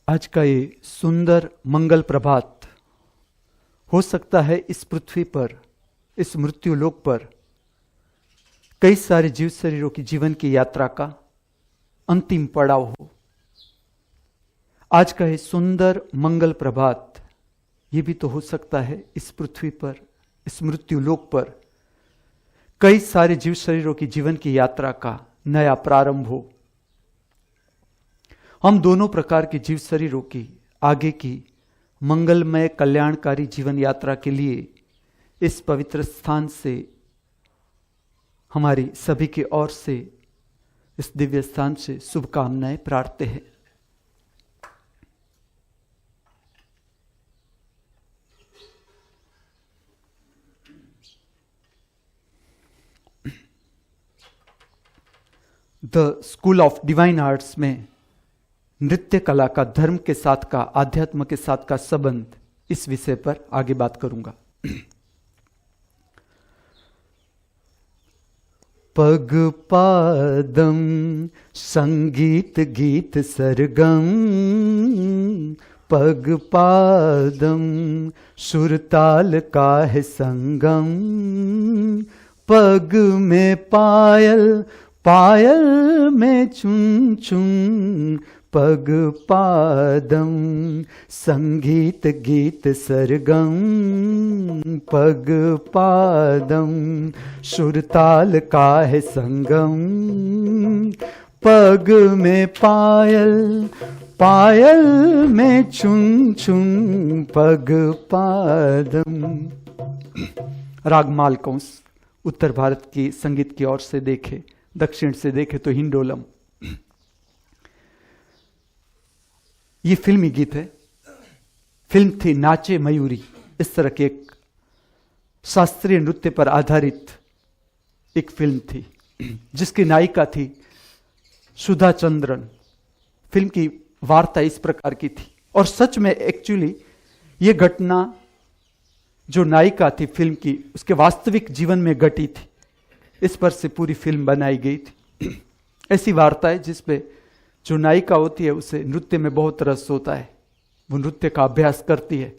आज का ये सुंदर मंगल प्रभात हो सकता है इस पृथ्वी पर, इस मृत्यु लोक पर कई सारे जीव शरीरों की जीवन की यात्रा का अंतिम पड़ाव हो। आज का ये सुंदर मंगल प्रभात ये भी तो हो सकता है इस पृथ्वी पर, इस मृत्यु लोक पर कई सारे जीव शरीरों की जीवन की यात्रा का नया प्रारंभ हो। हम दोनों प्रकार के जीव शरीरों की आगे की मंगलमय कल्याणकारी जीवन यात्रा के लिए इस पवित्र स्थान से हमारी सभी की ओर से, इस दिव्य स्थान से शुभकामनाएं प्रार्थते हैं। The school of divine arts में नृत्य कला का धर्म के साथ का, आध्यात्म के साथ का संबंध, इस विषय पर आगे बात करूंगा। पग पादम संगीत गीत सरगम, पग पादम सुरताल का है संगम, पग में पायल पायल में चुन चुन, पग पादम संगीत गीत सरगम, पग पादम सुरताल का है संगम, पग में पायल पायल में चुन चुन, पग पादम। राग मालकंस उत्तर भारत की संगीत की ओर से देखे, दक्षिण से देखे तो हिंडोलम। ये फिल्मी गीत है। फिल्म थी नाचे मयूरी, इस तरह की एक शास्त्रीय नृत्य पर आधारित एक फिल्म थी जिसकी नायिका थी सुधा चंद्रन। फिल्म की वार्ता इस प्रकार की थी और सच में एक्चुअली ये घटना जो नायिका थी फिल्म की, उसके वास्तविक जीवन में घटी थी। इस पर से पूरी फिल्म बनाई गई थी। ऐसी वार्ता है जिसपे जो नायिका होती है उसे नृत्य में बहुत रस होता है, वो नृत्य का अभ्यास करती है।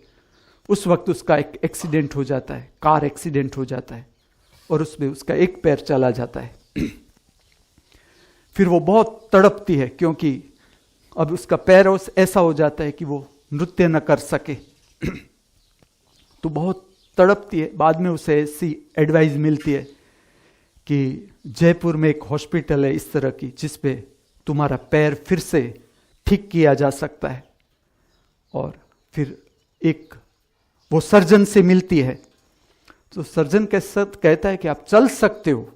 उस वक्त उसका एक एक्सीडेंट हो जाता है, कार एक्सीडेंट हो जाता है और उसमें उसका एक पैर चला जाता है। फिर वो बहुत तड़पती है क्योंकि अब उसका पैर ऐसा हो जाता है कि वो नृत्य न कर सके। तो बहुत तड़पती है। बाद में उसे ऐसी एडवाइस मिलती है कि जयपुर में एक हॉस्पिटल है इस तरह की जिसपे तुम्हारा पैर फिर से ठीक किया जा सकता है। और फिर एक वो सर्जन से मिलती है, तो सर्जन के साथ कहता है कि आप चल सकते हो।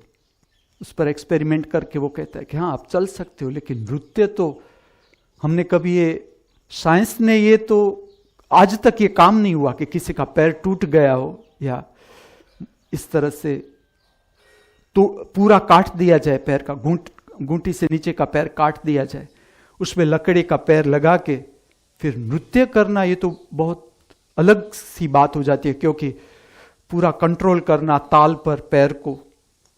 उस पर एक्सपेरिमेंट करके वो कहता है कि हाँ आप चल सकते हो, लेकिन नृत्य तो हमने कभी, ये साइंस ने ये तो आज तक ये काम नहीं हुआ कि किसी का पैर टूट गया हो या इस तरह से तो पूरा काट दिया जाए, पैर का घूंटी से नीचे का पैर काट दिया जाए, उसमें लकड़ी का पैर लगा के फिर नृत्य करना, ये तो बहुत अलग सी बात हो जाती है। क्योंकि पूरा कंट्रोल करना ताल पर पैर को,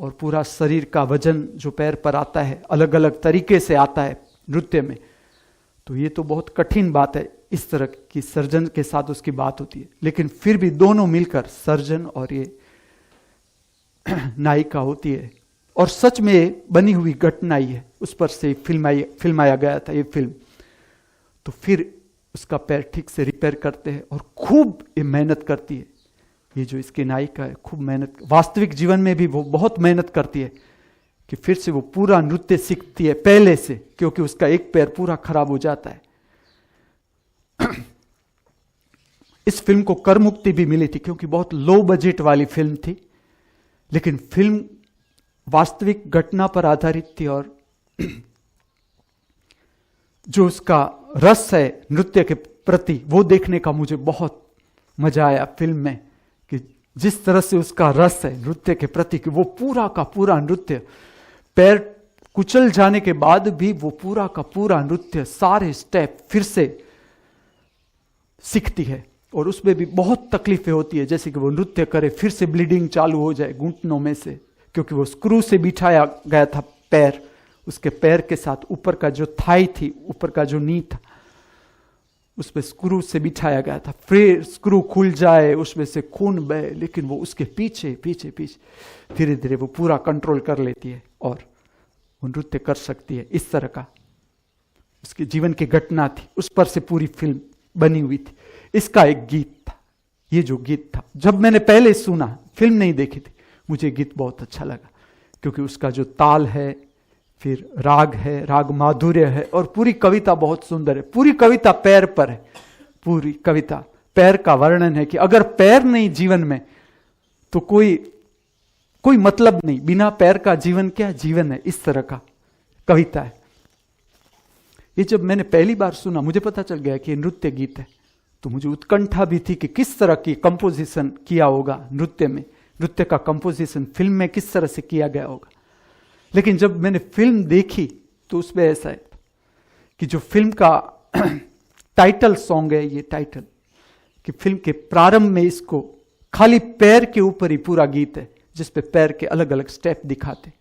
और पूरा शरीर का वजन जो पैर पर आता है अलग अलग तरीके से आता है नृत्य में, तो ये तो बहुत कठिन बात है। इस तरह की सर्जन के साथ उसकी बात होती है, लेकिन फिर भी दोनों मिलकर, सर्जन और ये नायिका होती है, और सच में बनी हुई घटना ही है, उस पर से फिल्माया गया था ये फिल्म। तो फिर उसका पैर ठीक से रिपेयर करते हैं और खूब ये मेहनत करती है। ये जो इसकी नायिका है खूब मेहनत, वास्तविक जीवन में भी वो बहुत मेहनत करती है कि फिर से वो पूरा नृत्य सीखती है पहले से, क्योंकि उसका एक पैर पूरा खराब हो जाता है। इस फिल्म को कर मुक्ति भी मिली थी क्योंकि बहुत लो बजट वाली फिल्म थी, लेकिन फिल्म वास्तविक घटना पर आधारित थी। और जो उसका रस है नृत्य के प्रति, वो देखने का मुझे बहुत मजा आया फिल्म में, कि जिस तरह से उसका रस है नृत्य के प्रति, कि वो पूरा का पूरा नृत्य, पैर कुचल जाने के बाद भी वो पूरा का पूरा नृत्य, सारे स्टेप फिर से सीखती है। और उसमें भी बहुत तकलीफें होती है, जैसे कि वो नृत्य करे फिर से ब्लीडिंग चालू हो जाए घुटनों में से, क्योंकि वो स्क्रू से बिठाया गया था पैर, उसके पैर के साथ ऊपर का जो थाई थी, ऊपर का जो नी था, उस पर स्क्रू से बिठाया गया था, फिर स्क्रू खुल जाए, उसमें से खून बहे, लेकिन वो उसके पीछे पीछे पीछे धीरे धीरे वो पूरा कंट्रोल कर लेती है और वो नृत्य कर सकती है। इस तरह का उसके जीवन की घटना थी, उस पर से पूरी फिल्म बनी हुई थी। इसका एक गीत था, ये जो गीत था जब मैंने पहले सुना, फिल्म नहीं देखी थी, मुझे गीत बहुत अच्छा लगा, क्योंकि उसका जो ताल है, फिर राग है, राग माधुर्य है, और पूरी कविता बहुत सुंदर है। पूरी कविता पैर पर है, पूरी कविता पैर का वर्णन है कि अगर पैर नहीं जीवन में तो कोई मतलब नहीं, बिना पैर का जीवन क्या जीवन है, इस तरह का कविता है। ये जब मैंने पहली बार सुना, मुझे पता चल गया कि ये नृत्य गीत है, तो मुझे उत्कंठा भी थी कि किस तरह की कंपोजिशन किया होगा नृत्य में, नृत्य का कंपोजिशन फिल्म में किस तरह से किया गया होगा। लेकिन जब मैंने फिल्म देखी तो उसमें ऐसा है कि जो फिल्म का टाइटल सॉन्ग है, ये टाइटल कि फिल्म के प्रारंभ में इसको खाली पैर के ऊपर ही पूरा गीत है, जिस पे पैर के अलग अलग स्टेप दिखाते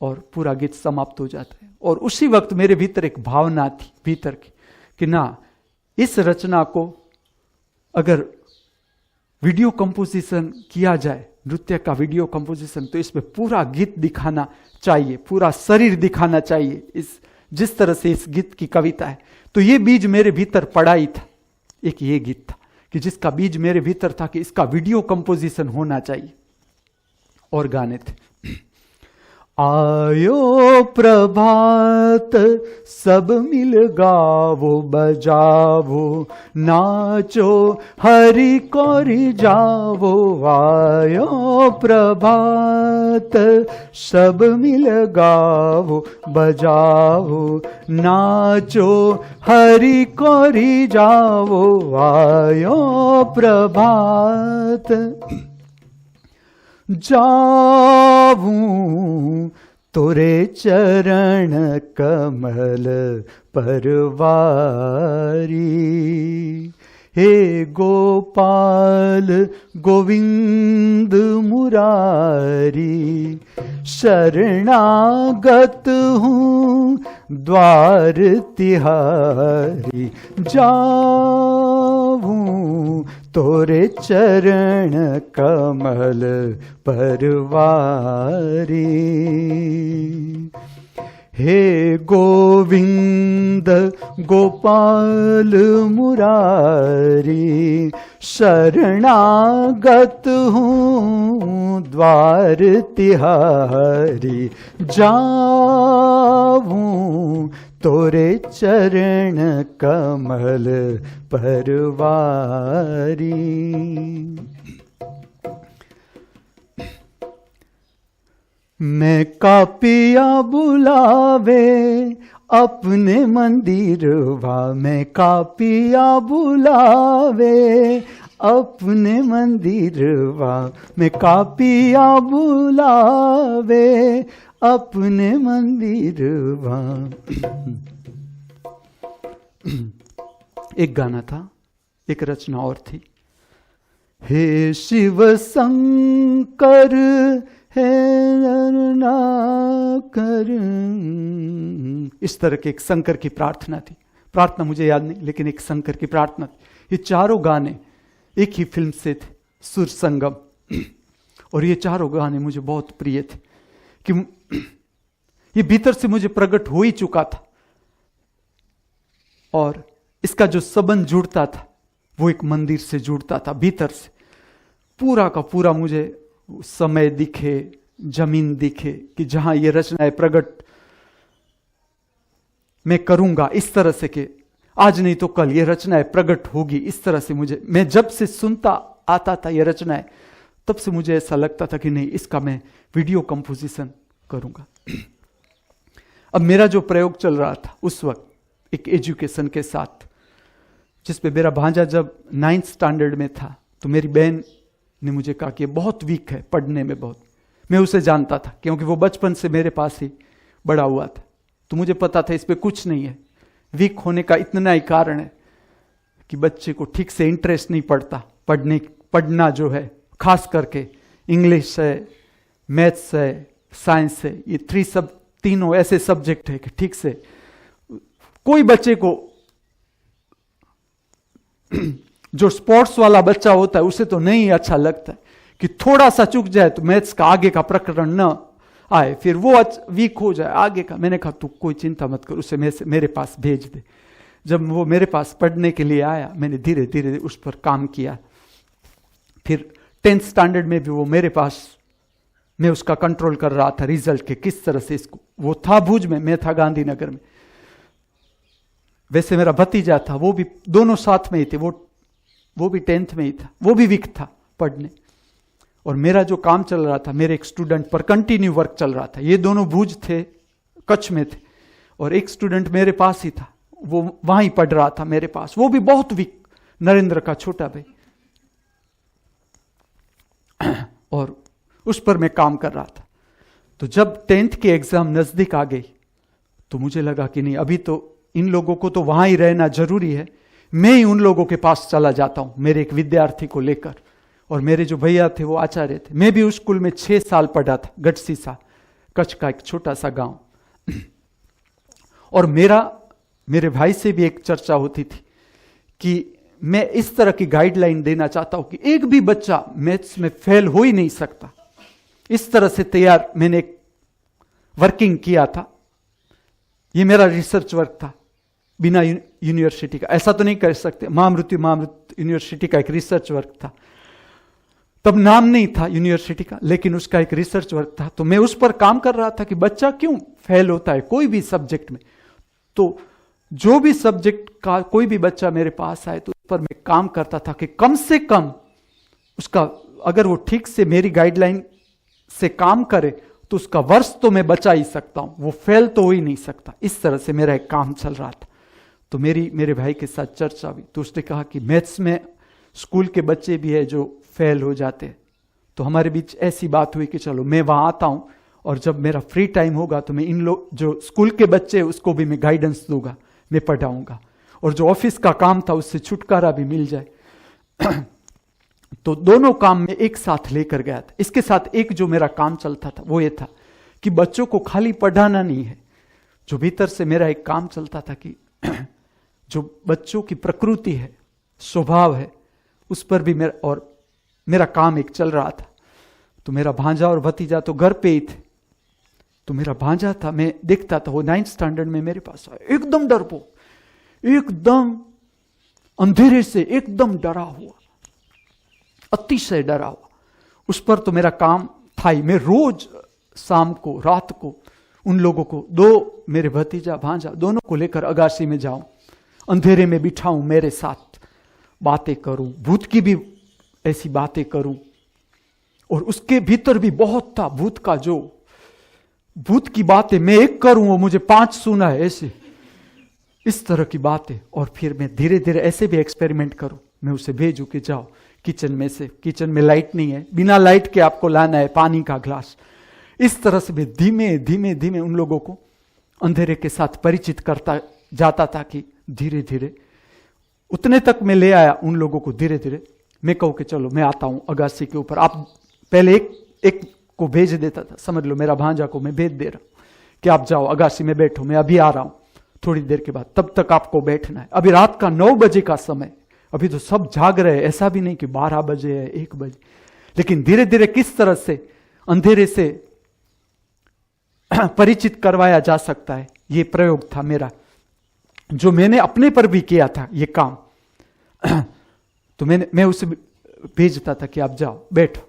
और पूरा गीत समाप्त हो जाता है। और उसी वक्त मेरे भीतर एक भावना थी भीतर की कि ना, इस रचना को अगर वीडियो कंपोजिशन किया जाए, नृत्य का वीडियो कंपोजिशन, तो इसमें पूरा गीत दिखाना चाहिए, पूरा शरीर दिखाना चाहिए, इस जिस तरह से इस गीत की कविता है। तो ये बीज मेरे भीतर पड़ा ही था, एक ये गीत था कि जिसका बीज मेरे भीतर था कि इसका वीडियो कंपोजिशन होना चाहिए। और गाने थे, आयो प्रभात सब मिल गावो बजावो, नाचो हरि कोरी जावो। आयो प्रभात सब मिल गावो बजावो, नाचो हरि कोरी जावो। आयो प्रभात जाऊं तोरे चरण कमल परवारी। हे गोपाल गोविंद मुरारी, शरणागत हूँ द्वार तिहारी। जाऊं तोरे चरण कमल परवारी। हे गोविंद गोपाल मुरारी, शरणागत हूँ द्वार तिहारी। जाऊं तोरे चरण कमल परवारी। मैं कापिया बुलावे अपने मंदिरवा, मैं कापिया बुलावे अपने मंदिरवा, मैं कापिया बुलावे अपने मंदिरवा। एक गाना था, एक रचना और थी, हे शिव शंकर है ना कर। इस तरह के एक शंकर की प्रार्थना थी, प्रार्थना मुझे याद नहीं, लेकिन एक शंकर की प्रार्थना थी। ये चारों गाने एक ही फिल्म से थे, सुर संगम। और ये चारों गाने मुझे बहुत प्रिय थे कि ये भीतर से मुझे प्रकट हो ही चुका था, और इसका जो संबंध जुड़ता था वो एक मंदिर से जुड़ता था भीतर से। पूरा का पूरा मुझे समय दिखे, जमीन दिखे कि जहां ये रचनाएं प्रकट मैं करूंगा, इस तरह से कि आज नहीं तो कल ये रचनाएं प्रकट होगी। इस तरह से मुझे, मैं जब से सुनता आता था ये रचनाएं, तब से मुझे ऐसा लगता था कि नहीं, इसका मैं वीडियो कंपोजिशन करूंगा। अब मेरा जो प्रयोग चल रहा था उस वक्त एक एजुकेशन के साथ, जिसपे मेरा भांजा जब 9th स्टैंडर्ड में था, तो मेरी बहन ने मुझे कहा कि बहुत वीक है पढ़ने में बहुत। मैं उसे जानता था क्योंकि वो बचपन से मेरे पास ही बड़ा हुआ था, तो मुझे पता था इस पे कुछ नहीं है। वीक होने का इतना ही कारण है कि बच्चे को ठीक से इंटरेस्ट नहीं पड़ता पढ़ना जो है, खास करके इंग्लिश है, मैथ्स है, साइंस है। ये तीनों ऐसे सब्जेक्ट है कि ठीक से कोई बच्चे को जो स्पोर्ट्स वाला बच्चा होता है उसे तो नहीं अच्छा लगता है कि थोड़ा सा चूक जाए तो मैथ्स का आगे का प्रकरण न आए, फिर वो वीक हो जाए आगे का। मैंने कहा तू कोई चिंता मत कर, उसे मेरे पास भेज दे। जब वो मेरे पास पढ़ने के लिए आया, मैंने धीरे धीरे उस पर काम किया। फिर 10th स्टैंडर्ड में भी वो मेरे पास, मैं उसका कंट्रोल कर रहा था रिजल्ट के किस तरह से इसको। वो था भुज में, मैं था गांधीनगर में। वैसे मेरा भतीजा था, वो भी, दोनों साथ में ही थे। वो भी 10th में ही था, वो भी वीक था पढ़ने। और मेरा जो काम चल रहा था, मेरे एक स्टूडेंट पर कंटिन्यू वर्क चल रहा था। ये दोनों भुज थे, कच्छ में थे, और एक स्टूडेंट मेरे पास ही था, वो वहां ही पढ़ रहा था मेरे पास। वो भी बहुत वीक, नरेंद्र का छोटा भाई। और उस पर मैं काम कर रहा था। तो जब 10th की एग्जाम नजदीक आ गई तो मुझे लगा कि नहीं, अभी तो इन लोगों को तो वहां ही रहना जरूरी है। मैं ही उन लोगों के पास चला जाता हूं, मेरे एक विद्यार्थी को लेकर। और मेरे जो भैया थे वो आचार्य थे। मैं भी उस स्कूल में 6 साल पढ़ा था, गढ़सीसा, कच्छ का एक छोटा सा गांव। और मेरे भाई से भी एक चर्चा होती थी कि मैं इस तरह की गाइडलाइन देना चाहता हूं कि एक भी बच्चा मैथ्स में फेल हो ही नहीं सकता। इस तरह से तैयार मैंने एक वर्किंग किया था। ये मेरा रिसर्च वर्क था, बिना यूनिवर्सिटी का ऐसा तो नहीं कर सकते। महामृत्यु यूनिवर्सिटी का एक रिसर्च वर्क था। तब नाम नहीं था यूनिवर्सिटी का, लेकिन उसका एक रिसर्च वर्क था। तो मैं उस पर काम कर रहा था कि बच्चा क्यों फेल होता है कोई भी सब्जेक्ट में। तो जो भी सब्जेक्ट का कोई भी बच्चा मेरे पास आए तो उस पर मैं काम करता था कि कम से कम उसका, अगर वो ठीक से मेरी गाइडलाइन से काम करे तो उसका वर्ष तो मैं बचा ही सकता हूं, वो फेल तो हो ही नहीं सकता। इस तरह से मेरा एक काम चल रहा था। तो मेरे भाई के साथ चर्चा हुई तो उसने कहा कि मैथ्स में स्कूल के बच्चे भी है जो फेल हो जाते हैं। तो हमारे बीच ऐसी बात हुई कि चलो मैं वहां आता हूं और जब मेरा फ्री टाइम होगा तो मैं इन लोग जो स्कूल के बच्चे उसको भी मैं गाइडेंस दूंगा, मैं पढ़ाऊंगा, और जो ऑफिस का काम था उससे छुटकारा भी मिल जाए। तो दोनों काम में एक साथ लेकर गया था। इसके साथ एक जो मेरा काम चलता था वो ये था कि बच्चों को खाली पढ़ाना नहीं है, जो भीतर से मेरा एक काम चलता था कि जो बच्चों की प्रकृति है, स्वभाव है, उस पर भी मेरा काम एक चल रहा था। तो मेरा भांजा और भतीजा तो घर पे ही थे। तो मेरा भांजा था, मैं देखता था, वो 9th स्टैंडर्ड में मेरे पास आया, एकदम डरपोक, एकदम अंधेरे से एकदम डरा हुआ, अतिशय डरा हुआ। उस पर तो मेरा काम था ही। मैं रोज शाम को, रात को उन लोगों को, दो मेरे भतीजा भांजा दोनों को लेकर अगासी में जाऊं, अंधेरे में बिठाऊं, मेरे साथ बातें करूं, भूत की भी ऐसी बातें करूं। और उसके भीतर भी बहुत था भूत का, जो भूत की बातें मैं एक करूं वो मुझे 5 सुना है, ऐसे इस तरह की बातें। और फिर मैं धीरे धीरे ऐसे भी एक्सपेरिमेंट करूं, मैं उसे भेजूं कि जाओ किचन में लाइट नहीं है, बिना लाइट के आपको लाना है पानी का ग्लास। इस तरह से भी धीमे धीमे धीमे उन लोगों को अंधेरे के साथ परिचित करता जाता था कि धीरे धीरे उतने तक मैं ले आया उन लोगों को। धीरे धीरे मैं कहूं कि चलो मैं आता हूं अगासी के ऊपर, आप पहले एक को भेज देता था, समझ लो मेरा भांजा को मैं भेज दे रहा हूं कि आप जाओ अगासी में बैठो, मैं अभी आ रहा हूं थोड़ी देर के बाद, तब तक आपको बैठना है। अभी रात का 9 बजे का समय, अभी तो सब जाग रहे हैं, ऐसा भी नहीं कि 12 बजे है, 1 बजे। लेकिन धीरे धीरे किस तरह से अंधेरे से परिचित करवाया जा सकता है, ये प्रयोग था मेरा, जो मैंने अपने पर भी किया था ये काम। तो मैं उसे भेजता था कि आप जाओ बैठो,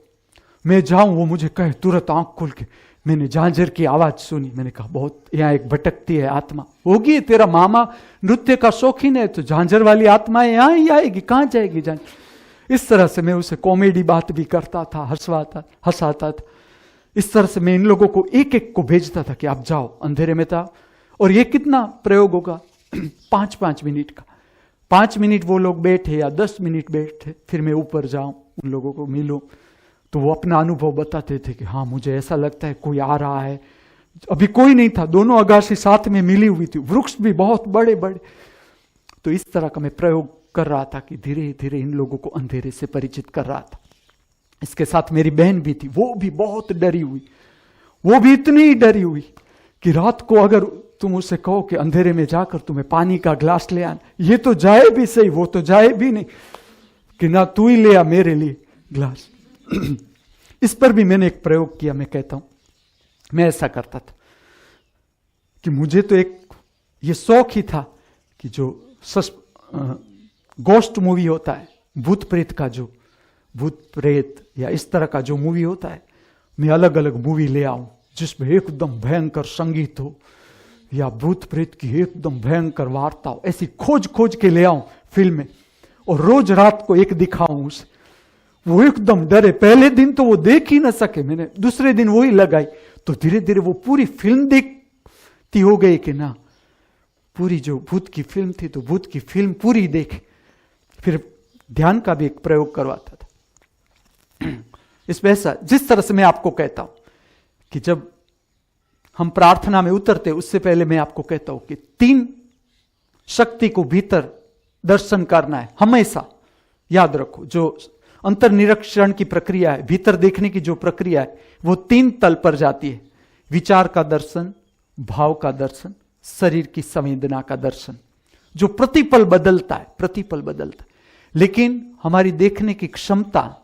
मैं जाऊं, वो मुझे कहे तुरंत आंख खोल के। मैंने झांझर की आवाज सुनी, मैंने कहा बहुत यहां एक भटकती है आत्मा होगी, तेरा मामा नृत्य का शौकीन है तो झांझर वाली आत्मा यहां ही आएगी, कहां जाएगी झांझर। इस तरह से मैं उसे कॉमेडी बात भी करता था, हंसाता था। इस तरह से मैं इन लोगों को एक एक को भेजता था कि आप जाओ, अंधेरे में था। और ये कितना प्रयोग होगा 5-5 मिनट का, 5 मिनट वो लोग बैठे या 10 मिनट बैठे, फिर मैं ऊपर जाऊं उन लोगों को मिलूं तो वो अपना अनुभव बताते थे कि हाँ मुझे ऐसा लगता है कोई आ रहा है। अभी कोई नहीं था, दोनों अगासी साथ में मिली हुई थी, वृक्ष भी बहुत बड़े बड़े। तो इस तरह का मैं प्रयोग कर रहा था कि धीरे धीरे इन लोगों को अंधेरे से परिचित कर रहा था। इसके साथ मेरी बहन भी थी, वो भी बहुत डरी हुई, वो भी इतनी डरी हुई कि रात को अगर तुम उसे कहो कि अंधेरे में जाकर तुम्हें पानी का ग्लास ले आना, ये तो जाए भी सही, वो तो जाए भी नहीं कि ना तू ही ले आ मेरे लिए ग्लास। इस पर भी मैंने एक प्रयोग किया। मैं कहता हूं, मैं ऐसा करता था कि मुझे तो एक ये शौक ही था कि जो गोस्ट मूवी होता है, भूत प्रेत का, जो भूत प्रेत या इस तरह का जो मूवी होता है, मैं अलग अलग मूवी ले आऊं जिसमें एकदम भयंकर संगीत हो या भूत प्रेत की एकदम भयंकर वार्ता हो, ऐसी खोज खोज के ले आऊं फिल्म में, और रोज रात को एक दिखाऊं उसे। वो एकदम डरे, पहले दिन तो वो देख ही ना सके, मैंने दूसरे दिन वही लगाई, तो धीरे धीरे वो पूरी फिल्म देखती हो गई कि ना, पूरी जो भूत की फिल्म थी तो भूत की फिल्म पूरी देखे। फिर ध्यान का भी एक प्रयोग करवाता था। इसमें ऐसा, जिस तरह से मैं आपको कहता हूं कि जब हम प्रार्थना में उतरते, उससे पहले मैं आपको कहता हूं कि 3 शक्ति को भीतर दर्शन करना है। हमेशा याद रखो, जो अंतर्निरीक्षण की प्रक्रिया है, भीतर देखने की जो प्रक्रिया है, वो 3 तल पर जाती है। विचार का दर्शन, भाव का दर्शन, शरीर की संवेदना का दर्शन, जो प्रतिपल बदलता है, प्रतिपल बदलता है। लेकिन हमारी देखने की क्षमता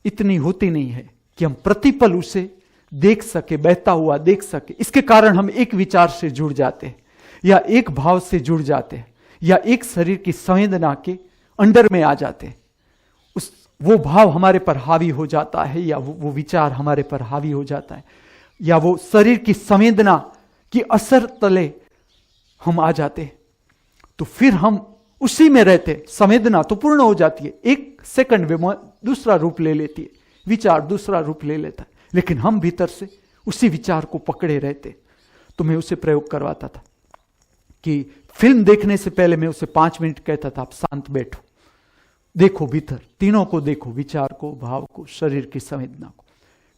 इतनी होती नहीं है कि हम प्रतिपल उसे देख सके, बहता हुआ देख सके। इसके कारण हम एक विचार से जुड़ जाते हैं, या एक भाव से जुड़ जाते हैं, या एक शरीर की संवेदना के अंडर में आ जाते हैं। वो भाव हमारे पर हावी हो जाता है, या वो विचार हमारे पर हावी हो जाता है, या वो शरीर की संवेदना की असर तले हम आ जाते हैं। तो फिर हम उसी में रहते, संवेदना तो पूर्ण हो जाती है, 1 सेकंड में दूसरा रूप ले लेती है, विचार दूसरा रूप ले लेता है, लेकिन हम भीतर से उसी विचार को पकड़े रहते। तो मैं उसे प्रयोग करवाता था कि फिल्म देखने से पहले मैं उसे 5 मिनट कहता था, आप शांत बैठो, देखो भीतर, तीनों को देखो, विचार को, भाव को, शरीर की संवेदना को।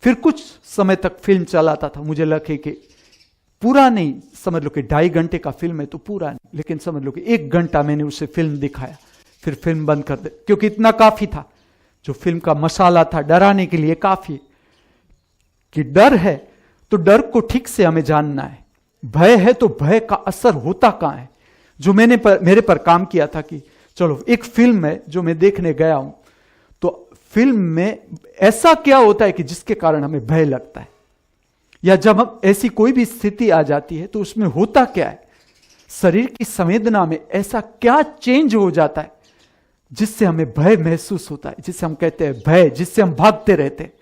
फिर कुछ समय तक फिल्म चलाता था। मुझे लगे कि पूरा नहीं, समझ लो कि 2.5 घंटे का फिल्म है तो पूरा नहीं, लेकिन समझ लो कि 1 घंटा मैंने उसे फिल्म दिखाया, फिर फिल्म बंद कर दे, क्योंकि इतना काफी था। जो फिल्म का मसाला था डराने के लिए काफी है कि डर है तो डर को ठीक से हमें जानना है, भय है तो भय का असर होता कहां है। जो मेरे पर काम किया था कि चलो एक फिल्म है जो मैं देखने गया हूं, तो फिल्म में ऐसा क्या होता है कि जिसके कारण हमें भय लगता है, या जब हम ऐसी कोई भी स्थिति आ जाती है तो उसमें होता क्या है, शरीर की संवेदना में ऐसा क्या चेंज हो जाता है जिससे हमें भय महसूस होता है, जिससे हम कहते हैं भय, जिससे हम भागते रहते हैं।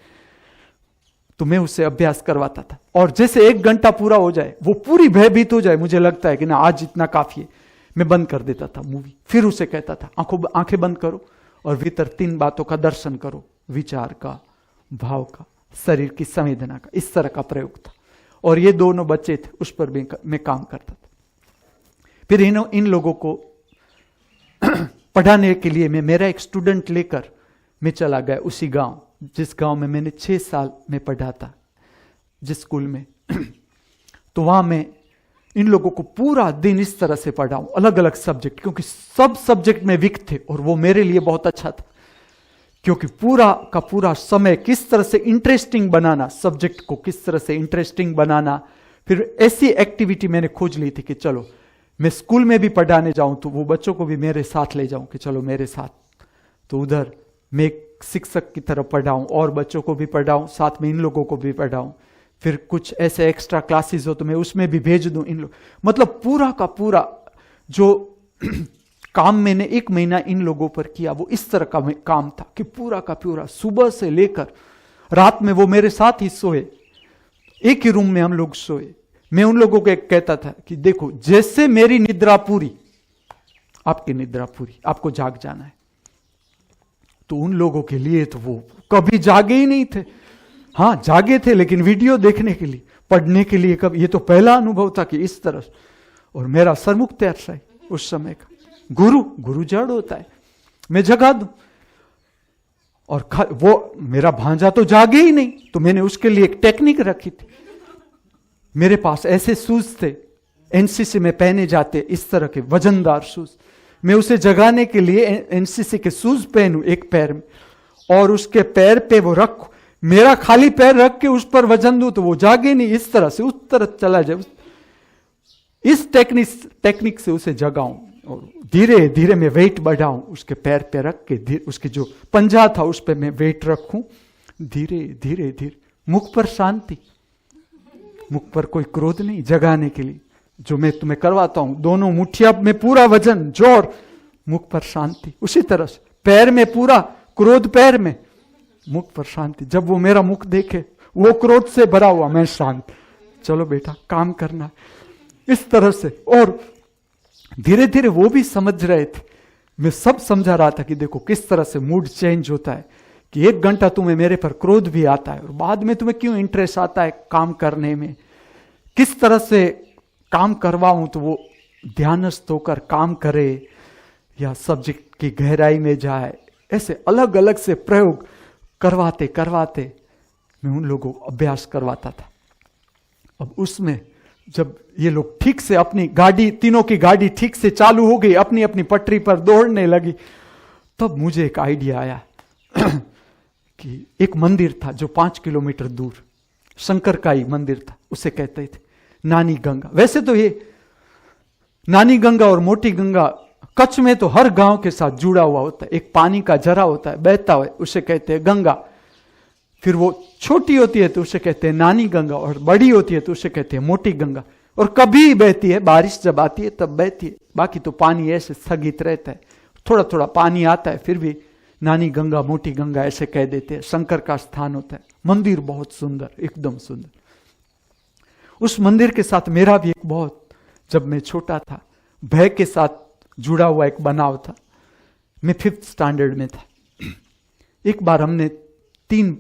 तो मैं उसे अभ्यास करवाता था, और जैसे 1 घंटा पूरा हो जाए, वो पूरी भयभीत हो जाए, मुझे लगता है कि ना आज इतना काफी है, मैं बंद कर देता था मूवी। फिर उसे कहता था आंखें बंद करो और भीतर 3 बातों का दर्शन करो, विचार का, भाव का, शरीर की संवेदना का। इस तरह का प्रयोग था, और ये दोनों बच्चे थे, उस पर भी मैं काम करता था। फिर इन लोगों को पढ़ाने के लिए मेरा एक स्टूडेंट लेकर मैं चला गया उसी गांव, जिस गांव में मैंने 6 साल में पढ़ा था, जिस स्कूल में। तो वहां मैं इन लोगों को पूरा दिन इस तरह से पढ़ाऊं, अलग अलग सब्जेक्ट, क्योंकि सब सब्जेक्ट में वीक थे, और वो मेरे लिए बहुत अच्छा था, क्योंकि पूरा का पूरा समय किस तरह से इंटरेस्टिंग बनाना, सब्जेक्ट को किस तरह से इंटरेस्टिंग बनाना। फिर ऐसी एक्टिविटी मैंने खोज ली थी कि चलो मैं स्कूल में भी पढ़ाने जाऊं तो वो बच्चों को भी मेरे साथ ले जाऊं, कि चलो मेरे साथ, तो उधर मैं एक शिक्षक की तरह पढ़ाऊं और बच्चों को भी पढ़ाऊं, साथ में इन लोगों को भी पढ़ाऊं। फिर कुछ ऐसे एक्स्ट्रा क्लासेस हो तो मैं उसमें भी भेज दूं इन लोग। मतलब पूरा का पूरा जो काम मैंने 1 महीना इन लोगों पर किया, वो इस तरह का काम था कि पूरा का पूरा सुबह से लेकर रात में वो मेरे साथ ही सोए, एक ही रूम में हम लोग सोए। मैं उन लोगों को एक कहता था कि देखो, जैसे मेरी निद्रा पूरी, आपकी निद्रा पूरी, आपको जाग जाना है। तो उन लोगों के लिए तो वो कभी जागे ही नहीं थे। हाँ, जागे थे, लेकिन वीडियो देखने के लिए, पढ़ने के लिए कभी, ये तो पहला अनुभव था कि इस तरह। और मेरा सरमुख तैयार था उस समय का। गुरु जड़ होता है, मैं जगा दूं। और वो मेरा भांजा तो जागे ही नहीं, तो मैंने उसके लिए एक टेक्निक रखी थी। मेरे पास ऐसे शूज थे, एनसीसी में पहने जाते, इस तरह के वजनदार शूज। मैं उसे जगाने के लिए एनसीसी के शूज पहनूं एक पैर में, और उसके पैर पे वो रख, मेरा खाली पैर रख के उस पर वजन दूं तो वो जागे नहीं, इस तरह से उस तरह चला जाए। इस टेक्निक से उसे जगाऊं और धीरे धीरे मैं वेट बढ़ाऊं, उसके पैर पे रख के उसके जो पंजा था उस पे मैं वेट रखूं, धीरे धीरे धीरे। मुख पर शांति, मुख पर कोई क्रोध नहीं, जगाने के लिए जो मैं तुम्हें करवाता हूं, दोनों मुठिया में पूरा वजन, जोर, मुख पर शांति। उसी तरह से पैर में पूरा क्रोध, पैर में, मुख पर शांति। जब वो मेरा मुख देखे, वो क्रोध से भरा हुआ, मैं शांत, चलो बेटा काम करना, इस तरह से। और धीरे धीरे वो भी समझ रहे थे, मैं सब समझा रहा था कि देखो किस तरह से मूड चेंज होता है, कि 1 घंटा तुम्हें मेरे पर क्रोध भी आता है और बाद में तुम्हें क्यों इंटरेस्ट आता है काम करने में, किस तरह से काम करवाऊं तो वो ध्यानस्थ होकर काम करे या सब्जेक्ट की गहराई में जाए। ऐसे अलग अलग से प्रयोग करवाते करवाते मैं उन लोगों को अभ्यास करवाता था। अब उसमें जब ये लोग ठीक से अपनी गाड़ी, तीनों की गाड़ी ठीक से चालू हो गई, अपनी अपनी पटरी पर दौड़ने लगी, तब मुझे एक आइडिया आया कि एक मंदिर था जो 5 किलोमीटर दूर, शंकर का ही मंदिर था, उसे कहते थे नानी गंगा। वैसे तो ये नानी गंगा और मोटी गंगा कच्छ में तो हर गांव के साथ जुड़ा हुआ होता है, एक पानी का जरा होता है, बहता है, उसे कहते हैं गंगा। फिर वो छोटी होती है तो उसे कहते हैं नानी गंगा, और बड़ी होती है तो उसे कहते हैं मोटी गंगा। और कभी बहती है, बारिश जब आती है तब बहती है, बाकी तो पानी ऐसे स्थगित रहता है, थोड़ा थोड़ा पानी आता है, फिर भी नानी गंगा मोटी गंगा ऐसे कह देते हैं। शंकर का स्थान होता है, मंदिर बहुत सुंदर, एकदम सुंदर। उस मंदिर के साथ मेरा भी एक बहुत, जब मैं छोटा था, भय के साथ जुड़ा हुआ एक बनाव था। मैं 5th स्टैंडर्ड में था। एक बार हमने 3,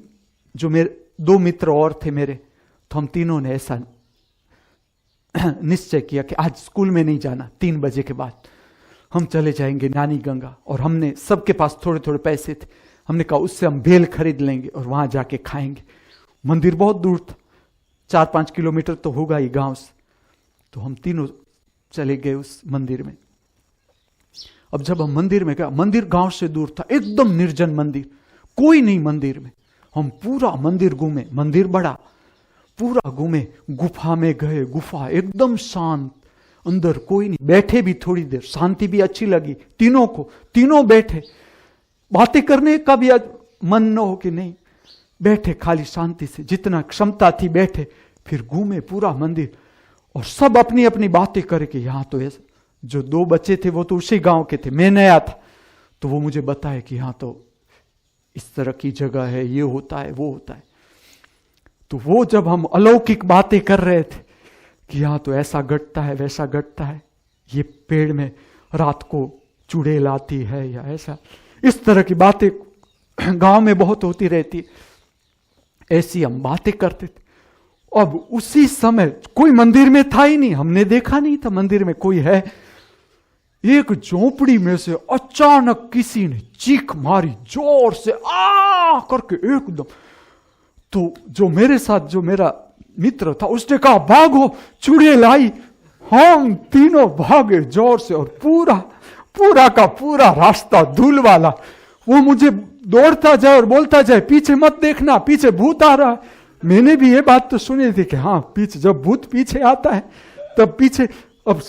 जो मेरे 2 मित्र और थे मेरे, तो हम तीनों ने ऐसा निश्चय किया कि आज स्कूल में नहीं जाना, 3 बजे के बाद हम चले जाएंगे नानी गंगा। और हमने, सबके पास थोड़े थोड़े पैसे थे, हमने कहा उससे हम भेल खरीद लेंगे और वहां जाके खाएंगे। मंदिर बहुत दूर था, 4-5 किलोमीटर तो होगा ही गांव से। तो हम तीनों चले गए उस मंदिर में। अब जब हम मंदिर में गए, मंदिर गांव से दूर था, एकदम निर्जन मंदिर, कोई नहीं मंदिर में। हम पूरा मंदिर घूमे, मंदिर बड़ा, पूरा घूमे, गुफा में गए, गुफा एकदम शांत, अंदर कोई नहीं, बैठे भी थोड़ी देर, शांति भी अच्छी लगी तीनों को, तीनों बैठे, बातें करने का भी मन न हो कि नहीं, बैठे खाली शांति से, जितना क्षमता थी बैठे। फिर घूमे पूरा मंदिर और सब अपनी अपनी बातें करके, यहां तो ऐसा, जो 2 बच्चे थे वो तो उसी गांव के थे, मैं नया था, तो वो मुझे बताए कि यहां तो इस तरह की जगह है, ये होता है, वो होता है। तो वो जब हम अलौकिक बातें कर रहे थे कि यहां तो ऐसा घटता है, वैसा घटता है, ये पेड़ में रात को चुड़ैल आती है या ऐसा, इस तरह की बातें गांव में बहुत होती रहती, ऐसी हम बातें करते थे। अब उसी समय कोई मंदिर में था ही नहीं, हमने देखा नहीं था मंदिर में कोई है। एक झोपड़ी में से अचानक किसी ने चीख मारी जोर से, आ करके एकदम। तो जो मेरे साथ, जो मेरा मित्र था, उसने कहा भागो, चुड़ैल आई। हम तीनों भागे जोर से, और पूरा का पूरा रास्ता धूल वाला। वो मुझे दौड़ता जाए और बोलता जाए पीछे मत देखना, पीछे भूत आ रहा है। मैंने भी ये बात तो सुनी थी कि हाँ, पीछे जब भूत पीछे आता है तब पीछे। अब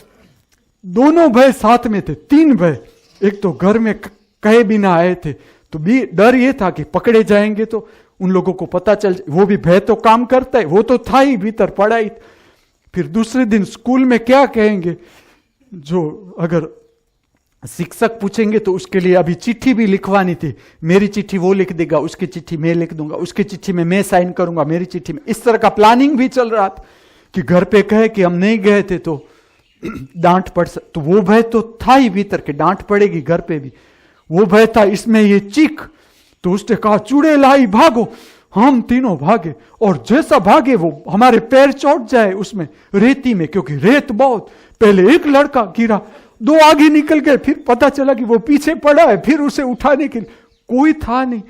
दोनों भय साथ में थे, 3 भय। एक तो घर में कहे बिना आए थे, तो भी डर ये था कि पकड़े जाएंगे तो उन लोगों को पता चल, वो भी भय तो काम करता है, वो तो था ही भीतर पड़ा ही। फिर दूसरे दिन स्कूल में क्या कहेंगे, जो अगर शिक्षक पूछेंगे तो उसके लिए अभी चिट्ठी भी लिखवानी थी। मेरी चिट्ठी वो लिख देगा, उसकी चिट्ठी मैं लिख दूंगा, उसकी चिट्ठी में मैं साइन करूंगा, मेरी चिट्ठी में। इस तरह का प्लानिंग भी चल रहा था कि घर पे कहे कि हम नहीं गए थे तो डांट पड़ सकती, तो वो भय तो था ही भीतर के डांट पड़ेगी घर पे भी, वो भय था। इसमें ये चीख, तो उसने कहा चुड़ैल आई, भागो। हम तीनों भागे, और जैसा भागे वो हमारे पैर चोट जाए उसमें रेती में, क्योंकि रेत बहुत। पहले एक लड़का गिरा, 2 आगे निकल गए, फिर पता चला कि वो पीछे पड़ा है। फिर उसे उठाने के लिए कोई था नहीं,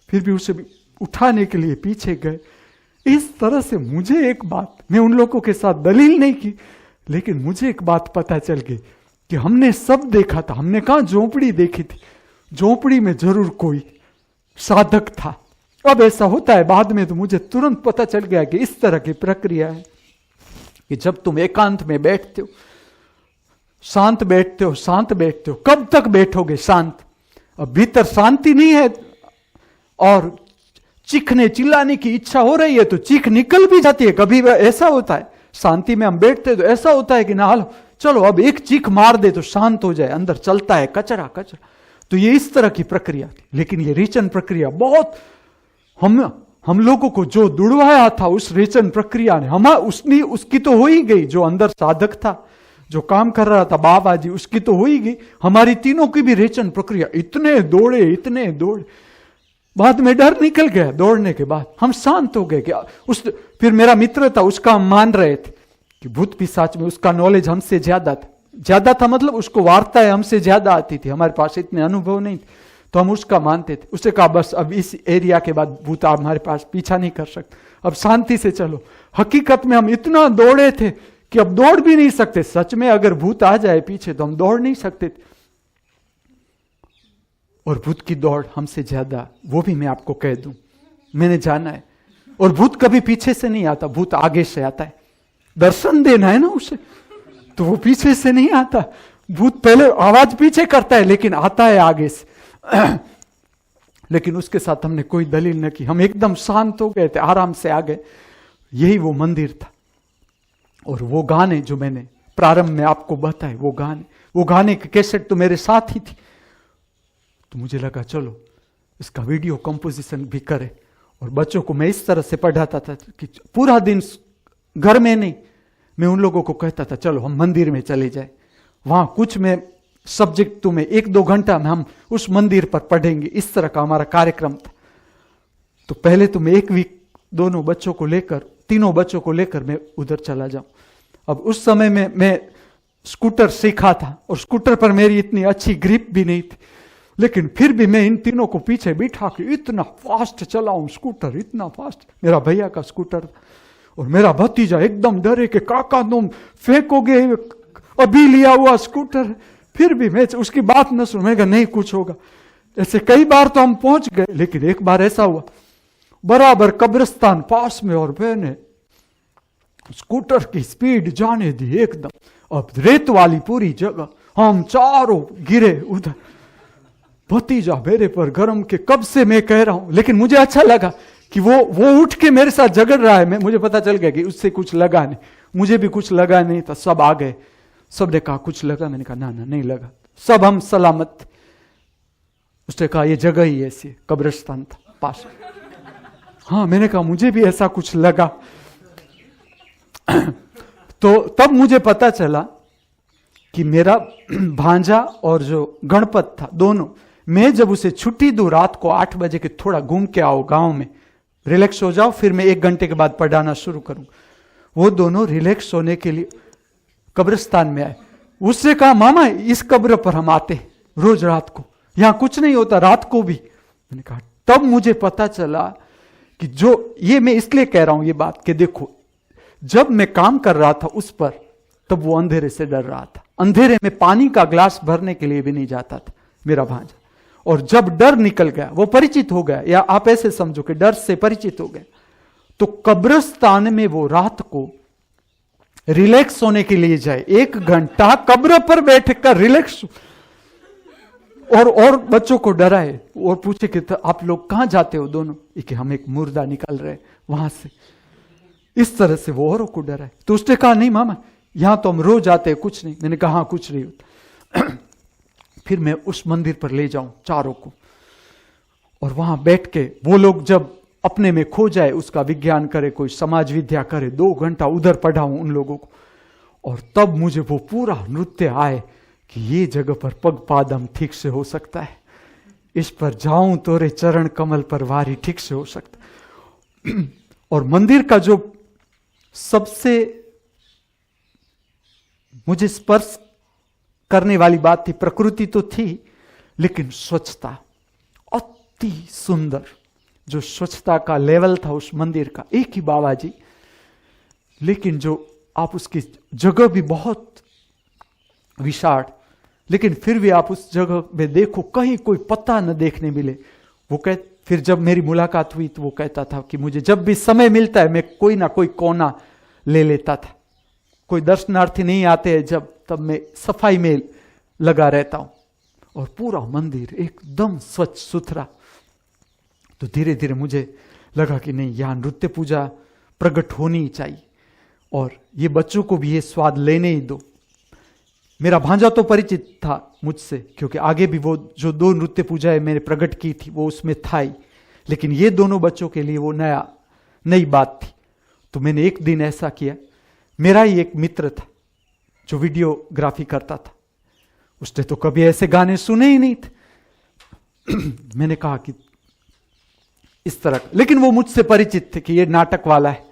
फिर भी उसे उठाने के लिए पीछे गए। इस तरह से मुझे एक बात, मैं उन लोगों के साथ दलील नहीं की, लेकिन मुझे एक बात पता चल गई कि हमने सब देखा था। हमने कहा झोपड़ी देखी थी, झोपड़ी में जरूर कोई साधक था। अब ऐसा होता है बाद में, तो मुझे तुरंत पता चल गया कि इस तरह की प्रक्रिया है कि जब तुम एकांत में बैठते हो शांत बैठते हो, शांत बैठते हो, कब तक बैठोगे शांत? अब भीतर शांति नहीं है और चीखने चिल्लाने की इच्छा हो रही है तो चीख निकल भी जाती है। कभी ऐसा होता है शांति में हम बैठते तो ऐसा होता है कि ना हालो चलो अब एक चीख मार दे तो शांत हो जाए, अंदर चलता है कचरा कचरा। तो ये इस तरह की प्रक्रिया थी। लेकिन ये रेचन प्रक्रिया बहुत हम लोगों को जो दुड़वाया था उस रेचन प्रक्रिया ने उसकी तो हो ही गई। जो अंदर साधक था, जो काम कर रहा था बाबा जी, उसकी तो हो ही गई। हमारी तीनों की भी रेचन प्रक्रिया, इतने दौड़े, बाद में डर निकल गया। दौड़ने के बाद हम शांत हो गए। क्या फिर मेरा मित्र था, उसका हम मान रहे थे कि भूत पिशाच में उसका नॉलेज हमसे ज्यादा था, मतलब उसको वार्ताएं हमसे ज्यादा आती थी, हमारे पास इतने अनुभव नहीं थे, तो हम उसका मानते थे। उसने कहा बस अब इस एरिया के बाद भूत आप हमारे पास पीछा नहीं कर सकते, अब शांति से चलो। हकीकत में हम इतना दौड़े थे कि अब दौड़ भी नहीं सकते। सच में अगर भूत आ जाए पीछे तो हम दौड़ नहीं सकते थे। और भूत की दौड़ हमसे ज्यादा, वो भी मैं आपको कह दूं, मैंने जाना है। और भूत कभी पीछे से नहीं आता, भूत आगे से आता है। दर्शन देना है ना उसे, तो वो पीछे से नहीं आता। भूत पहले आवाज पीछे करता है लेकिन आता है आगे से। लेकिन उसके साथ हमने कोई दलील न की, हम एकदम शांत हो गए थे, आराम से आ गए। यही वो मंदिर था। और वो गाने जो मैंने प्रारंभ में आपको बताए, वो गाने की कैसेट तो मेरे साथ ही थी। तो मुझे लगा चलो इसका वीडियो कंपोजिशन भी करे। और बच्चों को मैं इस तरह से पढ़ाता था कि पूरा दिन घर में नहीं, मैं उन लोगों को कहता था चलो हम मंदिर में चले जाए, वहां कुछ में सब्जेक्ट तुम्हें 1-2 घंटा में हम उस मंदिर पर पढ़ेंगे। इस तरह का हमारा कार्यक्रम था। तो पहले तो मैं एक वीक तीनों बच्चों को लेकर मैं उधर चला जाऊं। अब उस समय में मैं स्कूटर सीखा था और स्कूटर पर मेरी इतनी अच्छी ग्रिप भी नहीं थी, लेकिन फिर भी मैं इन तीनों को पीछे बिठा के इतना फास्ट चलाऊं स्कूटर, इतना फास्ट। मेरा भैया का स्कूटर और मेरा भतीजा एकदम डरे कि काका तुम फेंकोगे अभी लिया हुआ स्कूटर। फिर भी मैं उसकी बात न सुन, मैं कहा नहीं कुछ होगा। ऐसे कई बार तो हम पहुंच गए, लेकिन एक बार ऐसा हुआ बराबर कब्रिस्तान पास में और मैंने स्कूटर की स्पीड जाने दी एकदम। अब रेत वाली पूरी जगह, हम चारों गिरे उधर। भतीजा मेरे पर गरम के कब से मैं कह रहा हूं, लेकिन मुझे अच्छा लगा कि वो उठ के मेरे साथ झगड़ रहा है। मुझे पता चल गया कि उससे कुछ लगा नहीं, मुझे भी कुछ लगा नहीं था। सब आ गए, सबने कहा कुछ लगा, मैंने कहा ना नहीं लगा, सब हम सलामत। उसने कहा ये जगह ही ऐसी, कब्रिस्तान था पास। हाँ, मैंने कहा मुझे भी ऐसा कुछ लगा। तो तब मुझे पता चला कि मेरा भांजा और जो गणपत था दोनों, मैं जब उसे छुट्टी दूं रात को 8 बजे के, थोड़ा घूम के आओ गांव में, रिलैक्स हो जाओ, फिर मैं 1 घंटे के बाद पढ़ाना शुरू करूं। वो दोनों रिलैक्स होने के लिए कब्रिस्तान में आए। उससे कहा मामा इस कब्र पर हम आते रोज रात को, यहां कुछ नहीं होता रात को भी। मैंने कहा तब मुझे पता चला कि जो ये मैं इसलिए कह रहा हूं ये बात कि देखो, जब मैं काम कर रहा था उस पर, तब वो अंधेरे से डर रहा था। अंधेरे में पानी का ग्लास भरने के लिए भी नहीं जाता था मेरा भांजा। और जब डर निकल गया, वो परिचित हो गया, या आप ऐसे समझो कि डर से परिचित हो गया, तो कब्रिस्तान में वो रात को रिलैक्स होने के लिए जाए। 1 घंटा कब्र पर बैठकर रिलैक्स, और बच्चों को डराए और पूछे कि आप लोग कहां जाते हो दोनों, कि हम एक मुर्दा निकाल रहे वहां से। इस तरह से वो औरों को डराए। तो उसने कहा नहीं मामा यहां तो हम रोज आते हैं, कुछ नहीं। मैंने कहा हाँ कुछ नहीं होता। फिर मैं उस मंदिर पर ले जाऊं चारों को, और वहां बैठ के वो लोग जब अपने में खो जाए, उसका विज्ञान करे, कोई समाज विद्या करे, 2 घंटा उधर पढ़ाऊं उन लोगों को। और तब मुझे वो पूरा नृत्य आए कि ये जगह पर पग पादम ठीक से हो सकता है, इस पर जाऊं तोरे चरण कमल पर वारी ठीक से हो सकता। और मंदिर का जो सबसे मुझे स्पर्श करने वाली बात थी, प्रकृति तो थी लेकिन स्वच्छता, अति सुंदर जो स्वच्छता का लेवल था उस मंदिर का। एक ही बाबा जी, लेकिन जो आप उसकी जगह भी बहुत विशाल, लेकिन फिर भी आप उस जगह में देखो कहीं कोई पत्ता न देखने मिले। वो फिर जब मेरी मुलाकात हुई तो वो कहता था कि मुझे जब भी समय मिलता है मैं कोई ना कोई कोना ले लेता था कोई दर्शनार्थी नहीं आते हैं जब, तब मैं सफाई में लगा रहता हूं और पूरा मंदिर एकदम स्वच्छ सुथरा। तो धीरे धीरे मुझे लगा कि नहीं, यहां नृत्य पूजा प्रकट होनी ही चाहिए और ये बच्चों को भी ये स्वाद लेने ही दो। मेरा भांजा तो परिचित था मुझसे, क्योंकि आगे भी वो जो 2 नृत्य पूजाएं मैंने प्रकट की थी वो उसमें था ही, लेकिन ये दोनों बच्चों के लिए वो नई बात थी। तो मैंने एक दिन ऐसा किया, मेरा ही एक मित्र था जो वीडियोग्राफी करता था, उसने तो कभी ऐसे गाने सुने ही नहीं थे। मैंने कहा कि इस तरह, लेकिन वो मुझसे परिचित थे कि ये नाटक वाला है।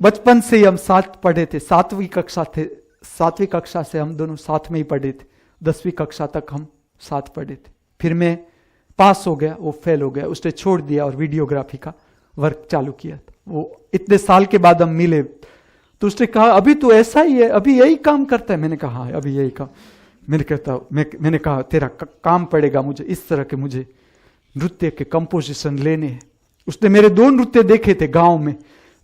बचपन से ही हम साथ पढ़े थे, 7वीं कक्षा से हम दोनों साथ में ही पढ़े थे, 10वीं कक्षा तक हम साथ पढ़े थे। फिर मैं पास हो गया, वो फेल हो गया, उसने छोड़ दिया और वीडियोग्राफी का वर्क चालू किया था। वो इतने साल के बाद हम मिले तो उसने कहा अभी तो ऐसा ही है, अभी यही काम करता है। मैंने कहा हाँ, अभी यही काम। मैंने कहा तेरा काम पड़ेगा मुझे, इस तरह के मुझे नृत्य के कंपोजिशन लेने हैं। उसने मेरे 2 नृत्य देखे थे गांव में,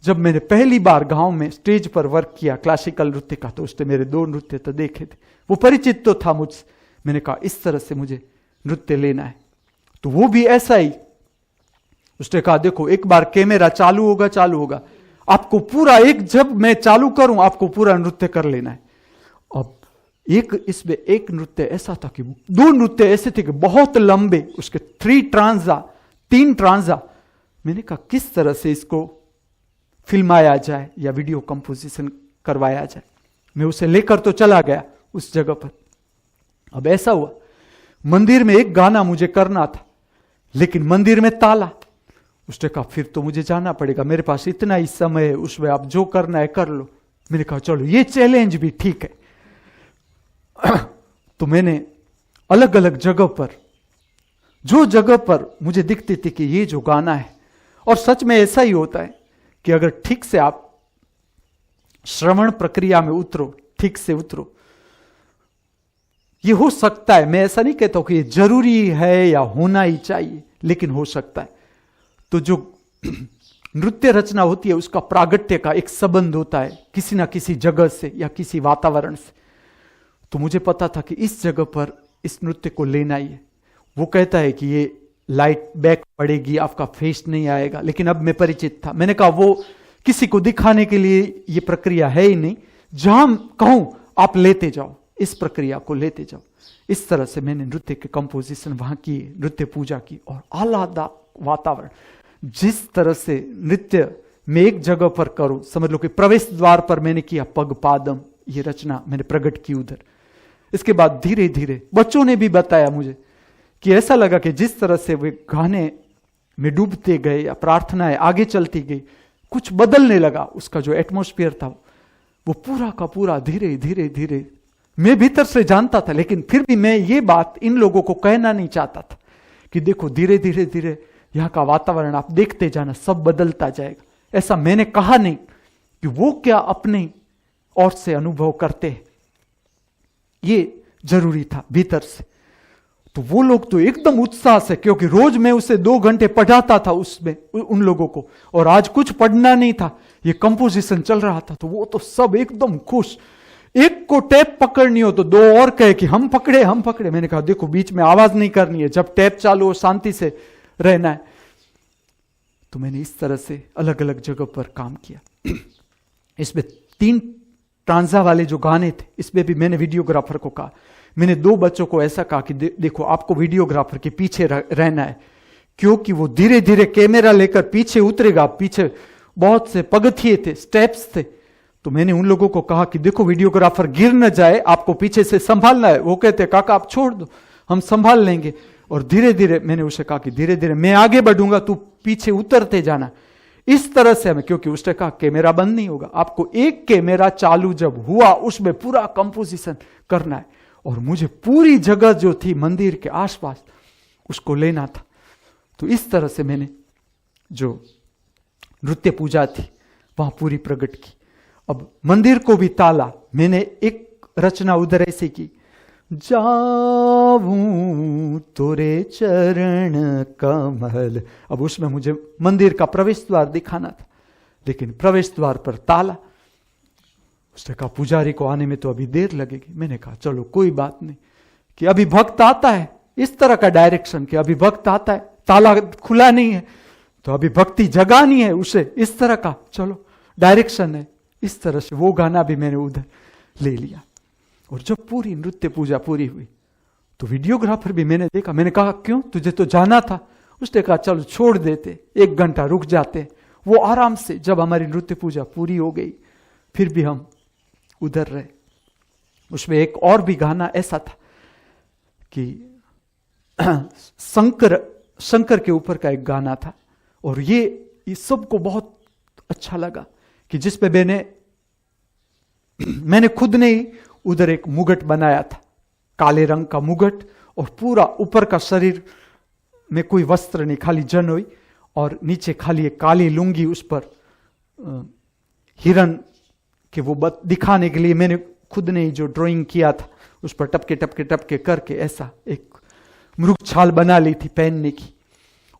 जब मैंने पहली बार गांव में स्टेज पर वर्क किया क्लासिकल नृत्य का, तो उसने मेरे 2 नृत्य तो देखे थे, वो परिचित तो था मुझसे। मैंने कहा इस तरह से मुझे नृत्य लेना है। तो वो भी ऐसा ही, उसने कहा देखो एक बार कैमरा चालू होगा, आपको पूरा जब मैं चालू करूं आपको पूरा नृत्य कर लेना है। अब इसमें एक नृत्य ऐसा था कि 2 नृत्य ऐसे थे कि बहुत लंबे, उसके 3 ट्रांजा। मैंने कहा किस तरह से इसको फिल्माया जाए या वीडियो कंपोजिशन करवाया जाए। मैं उसे लेकर तो चला गया उस जगह पर। अब ऐसा हुआ, मंदिर में एक गाना मुझे करना था, लेकिन मंदिर में ताला। उसने कहा फिर तो मुझे जाना पड़ेगा, मेरे पास इतना ही समय है, उसमें आप जो करना है कर लो। मैंने कहा चलो ये चैलेंज भी ठीक है। तो मैंने अलग अलग जगह पर, जो जगह पर मुझे दिखती थी कि ये जो गाना है, और सच में ऐसा ही होता है कि अगर ठीक से आप श्रवण प्रक्रिया में उतरो, ठीक से उतरो, ये हो सकता है। मैं ऐसा नहीं कहता हूं कि ये जरूरी है या होना ही चाहिए, लेकिन हो सकता है। तो जो नृत्य रचना होती है उसका प्रागट्य का एक संबंध होता है किसी ना किसी जगह से या किसी वातावरण से। तो मुझे पता था कि इस जगह पर इस नृत्य को लेना ही है। वो कहता है कि ये लाइट बैक पड़ेगी, आपका फेस नहीं आएगा, लेकिन अब मैं परिचित था। मैंने कहा वो किसी को दिखाने के लिए ये प्रक्रिया है ही नहीं, जहां कहूं आप लेते जाओ, इस प्रक्रिया को लेते जाओ। इस तरह से मैंने नृत्य के कंपोजिशन वहां किए, नृत्य पूजा की, और आह्लादा वातावरण। जिस तरह से नृत्य में एक जगह पर करो, समझ लो कि प्रवेश द्वार पर मैंने किया पग पादम, ये रचना मैंने प्रकट की उधर। इसके बाद धीरे धीरे बच्चों ने भी बताया मुझे कि ऐसा लगा कि जिस तरह से वे गाने में डूबते गए या प्रार्थनाएं आगे चलती गई, कुछ बदलने लगा। उसका जो एटमॉस्फेयर था वो पूरा का पूरा धीरे धीरे धीरे, मैं भीतर से जानता था, लेकिन फिर भी मैं ये बात इन लोगों को कहना नहीं चाहता था कि देखो धीरे धीरे धीरे यहां का वातावरण आप देखते जाना, सब बदलता जाएगा। ऐसा मैंने कहा नहीं कि वो क्या अपने और से अनुभव करते हैं, ये जरूरी था भीतर से। तो वो लोग तो एकदम उत्साह से, क्योंकि रोज मैं उसे 2 घंटे पढ़ाता था उसमें उन लोगों को, और आज कुछ पढ़ना नहीं था, ये कंपोजिशन चल रहा था। तो वो तो सब एकदम खुश। एक को टेप पकड़नी हो तो 2 और कहे कि हम पकड़े। मैंने कहा देखो बीच में आवाज नहीं करनी है, जब टेप चालू हो शांति से रहना है। तो मैंने इस तरह से अलग अलग जगह पर काम किया। इसमें 3 ट्रांजा वाले जो गाने थे, इसमें भी मैंने वीडियोग्राफर को कहा, मैंने 2 बच्चों को ऐसा कहा कि देखो आपको वीडियोग्राफर के पीछे रहना है, क्योंकि वो धीरे धीरे कैमरा लेकर पीछे उतरेगा। पीछे बहुत से पगथिए थे, स्टेप्स थे। तो मैंने उन लोगों को कहा कि देखो वीडियोग्राफर गिर न जाए, आपको पीछे से संभालना है। वो कहते काका आप छोड़ दो, हम संभाल लेंगे। और धीरे धीरे मैंने उसे कहा कि धीरे धीरे मैं आगे बढ़ूंगा, तू पीछे उतरते जाना। इस तरह से हमें, क्योंकि उसने कहा कैमरा बंद नहीं होगा, आपको एक कैमरा चालू जब हुआ उसमें पूरा कंपोजिशन करना है। और मुझे पूरी जगह जो थी मंदिर के आसपास उसको लेना था। तो इस तरह से मैंने जो नृत्य पूजा थी वहां पूरी प्रकट की। अब मंदिर को भी ताला, मैंने एक रचना उधर ऐसे की, जाऊं तोरे चरण कमल। अब उसमें मुझे मंदिर का प्रवेश द्वार दिखाना था, लेकिन प्रवेश द्वार पर ताला। उसने कहा पुजारी को आने में तो अभी देर लगेगी। मैंने कहा चलो कोई बात नहीं, कि अभी भक्त आता है, इस तरह का डायरेक्शन कि अभी भक्त आता है, ताला खुला नहीं है तो अभी भक्ति जगानी है उसे, इस तरह का चलो डायरेक्शन है। इस तरह से वो गाना भी मैंने उधर ले लिया। और जब पूरी नृत्य पूजा पूरी हुई तो वीडियोग्राफर भी मैंने देखा। मैंने कहा क्यों, तुझे तो जाना था। उसने कहा चलो छोड़ देते, 1 घंटा रुक जाते। वो आराम से, जब हमारी नृत्य पूजा पूरी हो गई फिर भी हम उधर रहे। उसमें एक और भी गाना ऐसा था कि शंकर के ऊपर का एक गाना था, और ये सबको बहुत अच्छा लगा कि जिसपे मैंने खुद ने ही उधर एक मुगट बनाया था, काले रंग का मुगट, और पूरा ऊपर का शरीर में कोई वस्त्र नहीं, खाली जनोई, और नीचे खाली एक काली लुंगी, उस पर हिरन के वो दिखाने के लिए मैंने खुद ने ही जो ड्राइंग किया था उस पर टपके टपके टपके करके ऐसा एक मृग छाल बना ली थी पहनने की।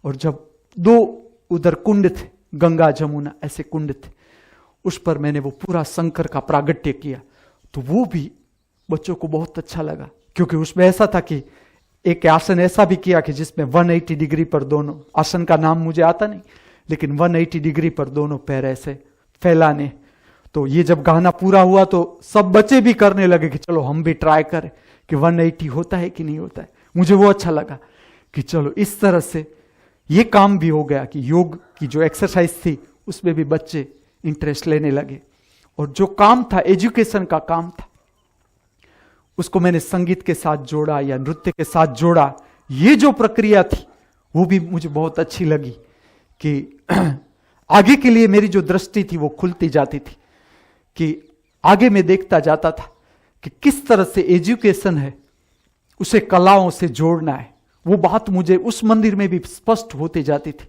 और जब 2 उधर कुंड थे, गंगा जमुना ऐसे कुंड थे, उस पर मैंने वो पूरा शंकर का प्रागट्य किया। तो वो भी बच्चों को बहुत अच्छा लगा, क्योंकि उसमें ऐसा था कि एक आसन ऐसा भी किया कि जिसमें 180 डिग्री पर दोनों, आसन का नाम मुझे आता नहीं, लेकिन 180 डिग्री पर दोनों पैर ऐसे फैलाने। तो ये जब गाना पूरा हुआ तो सब बच्चे भी करने लगे कि चलो हम भी ट्राई करें कि 180 होता है कि नहीं होता है। मुझे वो अच्छा लगा कि चलो इस तरह से ये काम भी हो गया कि योग की जो एक्सरसाइज थी उसमें भी बच्चे इंटरेस्ट लेने लगे। और जो काम था, एजुकेशन का काम था, उसको मैंने संगीत के साथ जोड़ा या नृत्य के साथ जोड़ा। ये जो प्रक्रिया थी वो भी मुझे बहुत अच्छी लगी कि आगे के लिए मेरी जो दृष्टि थी वो खुलती जाती थी, कि आगे मैं देखता जाता था कि किस तरह से एजुकेशन है उसे कलाओं से जोड़ना है। वो बात मुझे उस मंदिर में भी स्पष्ट होती जाती थी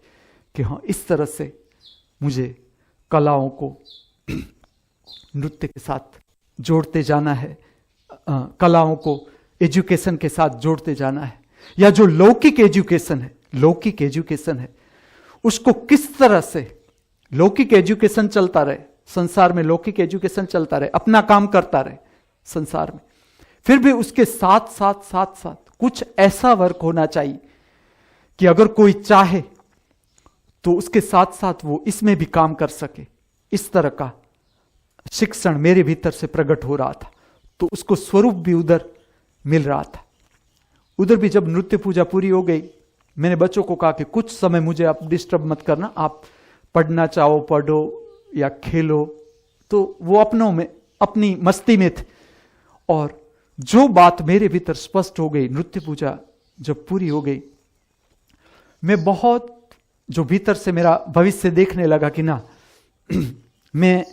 कि हाँ, इस तरह से मुझे कलाओं को नृत्य के साथ जोड़ते जाना है, कलाओं को एजुकेशन के साथ जोड़ते जाना है। या जो लौकिक एजुकेशन है उसको किस तरह से लौकिक एजुकेशन चलता रहे, संसार में लौकिक एजुकेशन चलता रहे, अपना काम करता रहे संसार में, फिर भी उसके साथ साथ कुछ ऐसा वर्क होना चाहिए कि अगर कोई चाहे तो उसके साथ साथ वो इसमें भी काम कर सके। इस तरह का शिक्षण मेरे भीतर से प्रकट हो रहा था, तो उसको स्वरूप भी उधर मिल रहा था। उधर भी जब नृत्य पूजा पूरी हो गई, मैंने बच्चों को कहा कि कुछ समय मुझे आप डिस्टर्ब मत करना, आप पढ़ना चाहो पढ़ो या खेलो। तो वो अपनों में अपनी मस्ती में थे। और जो बात मेरे भीतर स्पष्ट हो गई, नृत्य पूजा जब पूरी हो गई, मैं बहुत जो भीतर से मेरा भविष्य देखने लगा कि ना, मैं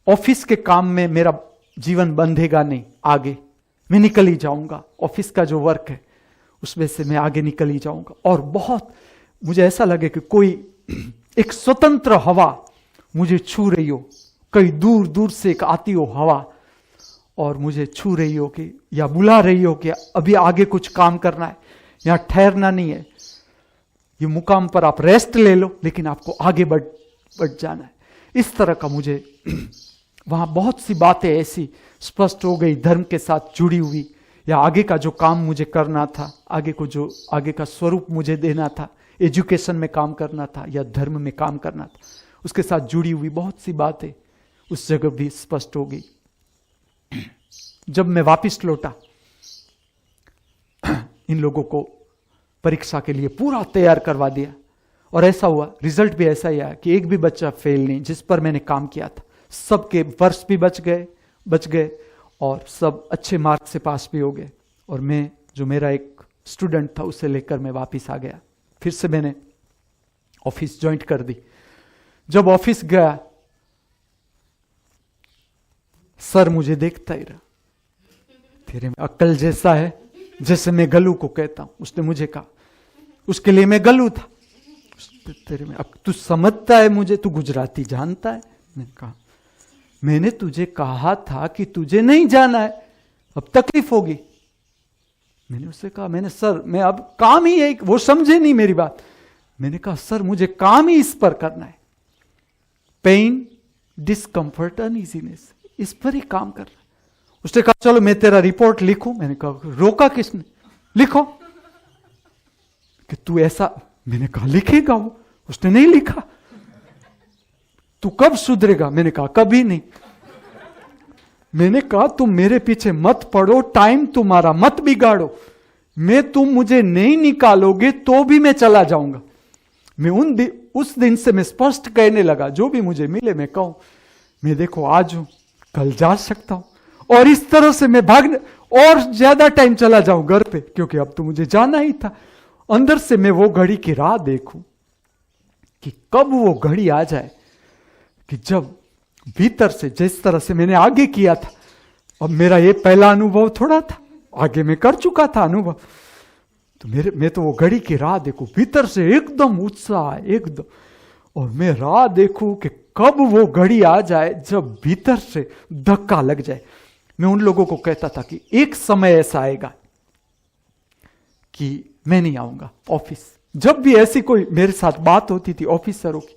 ऑफिस के काम में मेरा जीवन बंधेगा नहीं, आगे मैं निकल ही जाऊंगा। ऑफिस का जो वर्क है उसमें से मैं आगे निकल ही जाऊंगा। और बहुत मुझे ऐसा लगे कि कोई एक स्वतंत्र हवा मुझे छू रही हो, कहीं दूर दूर से एक आती हो हवा और मुझे छू रही हो कि या बुला रही हो कि अभी आगे कुछ काम करना है, यहां ठहरना नहीं है, ये मुकाम पर आप रेस्ट ले लो, लेकिन आपको आगे बढ़ जाना है। इस तरह का मुझे वहां बहुत सी बातें ऐसी स्पष्ट हो गई, धर्म के साथ जुड़ी हुई, या आगे का जो काम मुझे करना था, आगे का स्वरूप मुझे देना था, एजुकेशन में काम करना था या धर्म में काम करना था, उसके साथ जुड़ी हुई बहुत सी बातें उस जगह भी स्पष्ट हो गई। जब मैं वापस लौटा, इन लोगों को परीक्षा के लिए पूरा तैयार करवा दिया, और ऐसा हुआ, रिजल्ट भी ऐसा ही आया कि एक भी बच्चा फेल नहीं जिस पर मैंने काम किया था। सबके वर्ष भी बच गए और सब अच्छे मार्क से पास भी हो गए। और मैं, जो मेरा एक स्टूडेंट था, उसे लेकर मैं वापस आ गया। फिर से मैंने ऑफिस ज्वाइन कर दी। जब ऑफिस गया, सर मुझे देखता ही रहा, तेरे में अक्ल जैसा है जैसे मैं गलू को कहता हूं। उसने मुझे कहा, उसके लिए मैं गलू था। तेरे में तू समझता है मुझे, तू गुजराती जानता है? मैंने कहा, मैंने तुझे कहा था कि तुझे नहीं जाना है, अब तकलीफ होगी। मैंने उससे कहा, सर मैं अब काम ही है, वो समझे नहीं मेरी बात। मैंने कहा, सर मुझे काम ही इस पर करना है, पेन, डिस्कंफर्ट, अनइजीनेस, इस पर ही काम कर रहा है। उसने कहा चलो मैं तेरा रिपोर्ट लिखूं। मैंने कहा रोका किसने, लिखो। कि तू ऐसा, मैंने कहा लिखेगा वो, उसने नहीं लिखा। तू कब सुधरेगा, मैंने कहा कभी नहीं। मैंने कहा तुम मेरे पीछे मत पड़ो, टाइम तुम्हारा मत बिगाड़ो। तुम मुझे नहीं निकालोगे तो भी मैं चला जाऊंगा। मैं उस दिन से मैं स्पष्ट कहने लगा, जो भी मुझे मिले मैं कहूं, मैं देखो आज हूं, कल जा सकता हूं। और इस तरह से मैं भागने और ज्यादा टाइम चला जाऊं घर पे, क्योंकि अब तो मुझे जाना ही था। अंदर से मैं वो घड़ी की राह देखूं कि कब वो घड़ी आ जाए कि जब भीतर से, जिस तरह से मैंने आगे किया था, अब मेरा ये पहला अनुभव थोड़ा था, आगे मैं कर चुका था अनुभव। तो मैं तो वो घड़ी की राह देखूं, भीतर से एकदम उत्साह एकदम, और मैं राह देखूं कि कब वो घड़ी आ जाए जब भीतर से धक्का लग जाए। मैं उन लोगों को कहता था कि एक समय ऐसा आएगा कि मैं नहीं आऊंगा ऑफिस। जब भी ऐसी कोई मेरे साथ बात होती थी ऑफिसरों की,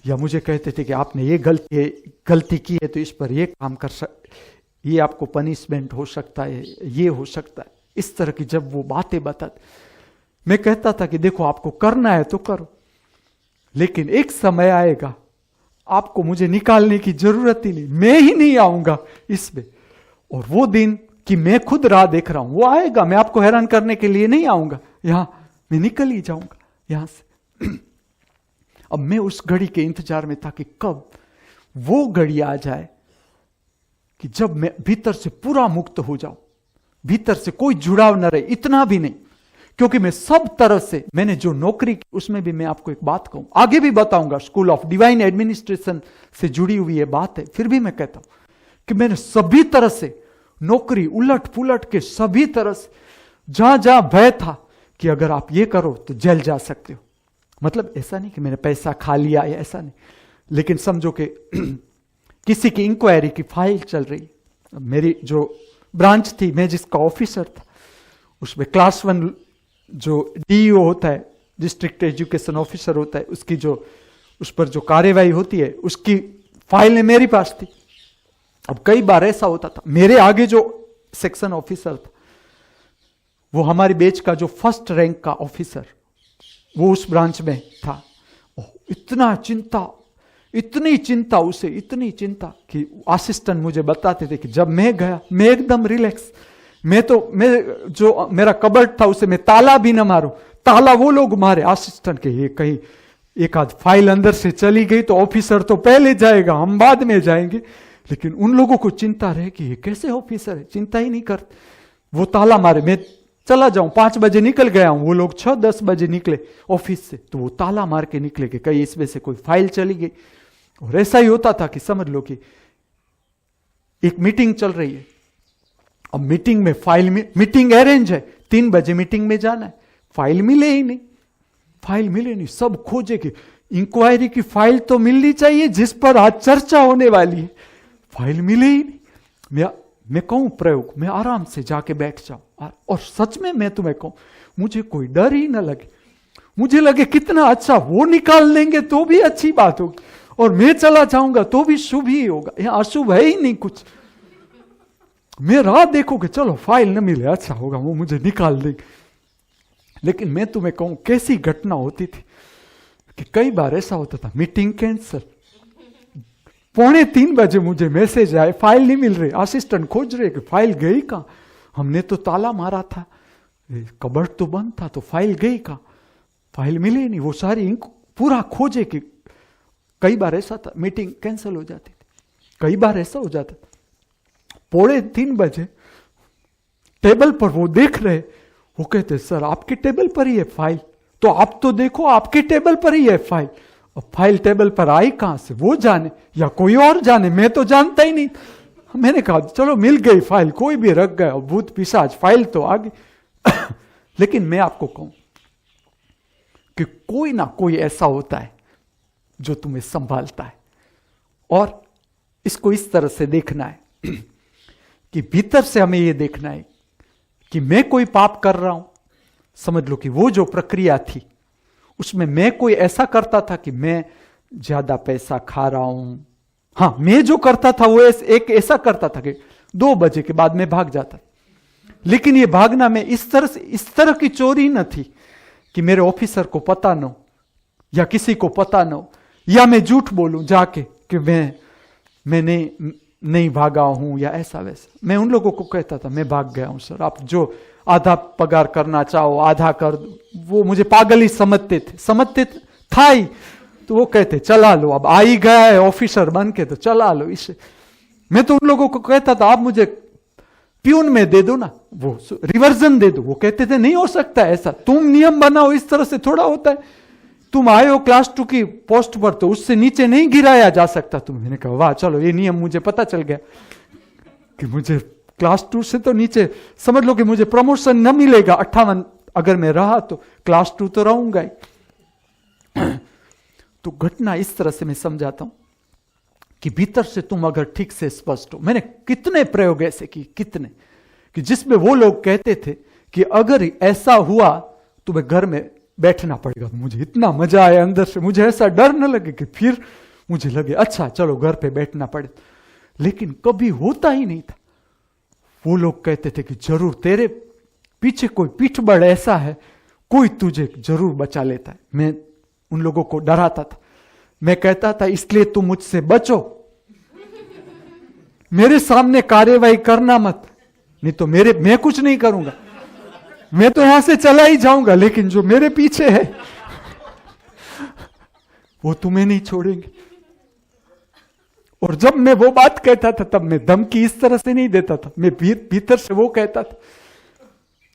या मुझे कहते थे कि आपने ये गलती की है तो इस पर ये काम ये आपको पनिशमेंट हो सकता है, ये हो सकता है, इस तरह की जब वो बातें बताते, मैं कहता था कि देखो आपको करना है तो करो, लेकिन एक समय आएगा आपको मुझे निकालने की जरूरत ही नहीं, मैं ही नहीं आऊंगा इसमें। और वो दिन कि मैं खुद राह देख रहा हूं, वो आएगा। मैं आपको हैरान करने के लिए नहीं आऊंगा यहां, मैं निकल ही जाऊंगा यहां से। अब मैं उस घड़ी के इंतजार में था कि कब वो घड़ी आ जाए कि जब मैं भीतर से पूरा मुक्त हो जाऊं, भीतर से कोई जुड़ाव न रहे, इतना भी नहीं। क्योंकि मैं सब तरह से, मैंने जो नौकरी की उसमें भी मैं आपको एक बात कहूं, आगे भी बताऊंगा, स्कूल ऑफ डिवाइन एडमिनिस्ट्रेशन से जुड़ी हुई ये बात है, फिर भी मैं कहता हूं कि मैंने सभी तरह से नौकरी उलट पुलट के, सभी तरह से, जहां जहां भय था कि अगर आप ये करो तो जेल जा सकते हो, मतलब ऐसा नहीं कि मैंने पैसा खा लिया या ऐसा नहीं, लेकिन समझो कि किसी की इंक्वायरी की फाइल चल रही, मेरी जो ब्रांच थी, मैं जिसका ऑफिसर था, उसमें क्लास 1 जो डीईओ होता है, डिस्ट्रिक्ट एजुकेशन ऑफिसर होता है, उसकी जो उस पर जो कार्यवाही होती है, उसकी फाइल मेरे पास थी। अब कई बार ऐसा होता था, मेरे आगे जो सेक्शन ऑफिसर था, वो हमारी बैच का जो फर्स्ट रैंक का ऑफिसर, वो उस ब्रांच में था। इतना चिंता, इतनी चिंता उसे, इतनी चिंता कि असिस्टेंट मुझे बताते थे कि जब मैं गया, मैं एकदम रिलैक्स, मैं जो मेरा कबर्ड था उसे मैं ताला भी न मारूं, ताला वो लोग मारे असिस्टेंट के। ये कहीं एक आध फाइल अंदर से चली गई तो ऑफिसर तो पहले जाएगा, हम बाद में जाएंगे, लेकिन उन लोगों को चिंता रहे कि ये कैसे ऑफिसर है, चिंता ही नहीं करते। वो ताला मारे, मैं चला जाऊं, 5 बजे निकल गया हूं, वो लोग 6-10 बजे निकले ऑफिस से, तो वो ताला मार के निकले कि कहीं इसमें से कोई फाइल चली गई। और ऐसा ही होता था कि समझ लो कि एक मीटिंग चल रही है, अब मीटिंग में फाइल में, मीटिंग अरेंज है, 3 बजे मीटिंग में जाना है, फाइल मिले ही नहीं, फाइल मिले नहीं, सब खोजे कि इंक्वायरी की फाइल तो मिलनी चाहिए जिस पर आज चर्चा होने वाली है, फाइल मिले ही नहीं। मैं कहूं प्रयोग, मैं आराम से जाके बैठ जाऊं, और सच में मैं तुम्हें कहूं, मुझे कोई डर ही ना लगे, मुझे लगे कितना अच्छा, वो निकाल लेंगे तो भी अच्छी बात होगी, और मैं चला जाऊंगा तो भी शुभ ही होगा, यहां अशुभ है ही नहीं कुछ। मैं राह देखो कि चलो फाइल न मिले, अच्छा होगा, वो मुझे निकाल देंगे। लेकिन मैं तुम्हें कहूं कैसी घटना होती थी कि कई बार ऐसा होता था, मीटिंग कैंसिल, 2:45 बजे मुझे मैसेज आए, फाइल नहीं मिल रही, असिस्टेंट खोज रहे कि फाइल गई कहां, हमने तो ताला मारा था, कबर्ड तो बंद था, तो फाइल गई कहां, फाइल मिली नहीं। वो सारी पूरा खोजे कि कई बार ऐसा था मीटिंग कैंसिल हो जाती थी, कई बार ऐसा हो जाता था 2:45 बजे टेबल पर वो देख रहे, वो कहते सर आपके टेबल पर ही है फाइल, तो आप तो देखो आपके टेबल पर ही है फाइल। अब फाइल टेबल पर आई कहां से, वो जाने या कोई और जाने, मैं तो जानता ही नहीं। मैंने कहा चलो मिल गई फाइल, कोई भी रख गया, भूत पिशाच, फाइल तो आ गई। लेकिन मैं आपको कहूं कि कोई ना कोई ऐसा होता है जो तुम्हें संभालता है, और इसको इस तरह से देखना है कि भीतर से हमें यह देखना है कि मैं कोई पाप कर रहा हूं, समझ लो कि वो जो प्रक्रिया थी उसमें मैं कोई ऐसा करता था कि मैं ज्यादा पैसा खा रहा हूं, हाँ, मैं जो करता था वो एक ऐसा करता था कि 2 बजे के बाद मैं भाग जाता, लेकिन ये भागना में इस तरह की चोरी न थी कि मेरे ऑफिसर को पता न हो या किसी को पता न हो, या मैं झूठ बोलूं जाके कि मैं नहीं भागा हूं या ऐसा वैसा। मैं उन लोगों को कहता था मैं भाग गया हूं सर, आप जो आधा पगार करना चाहो आधा कर दो। वो मुझे पागल ही समझते था ही, तो वो कहते चला लो, अब आ ही गया है ऑफिसर बन के तो चला लो इसे। मैं तो उन लोगों को कहता था आप मुझे प्यून में दे दो ना, वो रिवर्जन दे दो। वो कहते थे नहीं हो सकता ऐसा, तुम नियम बनाओ, इस तरह से थोड़ा होता है, तुम आए हो क्लास 2 की पोस्ट पर तो उससे नीचे नहीं गिराया जा सकता तुम। मैंने कहा वाह चलो ये नियम मुझे पता चल गया कि मुझे क्लास 2 से तो नीचे, समझ लो कि मुझे प्रमोशन न मिलेगा। 58 अगर मैं रहा तो क्लास 2 तो रहूंगा ही। तो घटना इस तरह से मैं समझाता हूं कि भीतर से तुम अगर ठीक से स्पष्ट हो। मैंने कितने प्रयोग ऐसे कितने कि जिसमें वो लोग कहते थे कि अगर ऐसा हुआ तुम्हें घर में बैठना पड़ेगा। मुझे इतना मजा आया अंदर से, मुझे ऐसा डर न लगे कि फिर मुझे लगे अच्छा चलो घर पे बैठना पड़े, लेकिन कभी होता ही नहीं था। वो लोग कहते थे कि जरूर तेरे पीछे कोई पीठबल ऐसा है, कोई तुझे जरूर बचा लेता है। मैं उन लोगों को डराता था, मैं कहता था इसलिए तुम मुझसे बचो, मेरे सामने कार्यवाही करना मत, नहीं तो मैं कुछ नहीं करूंगा, मैं तो यहां से चला ही जाऊंगा, लेकिन जो मेरे पीछे है वो तुम्हें नहीं छोड़ेंगे। और जब मैं वो बात कहता था तब मैं धमकी इस तरह से नहीं देता था, मैं भीतर से वो कहता था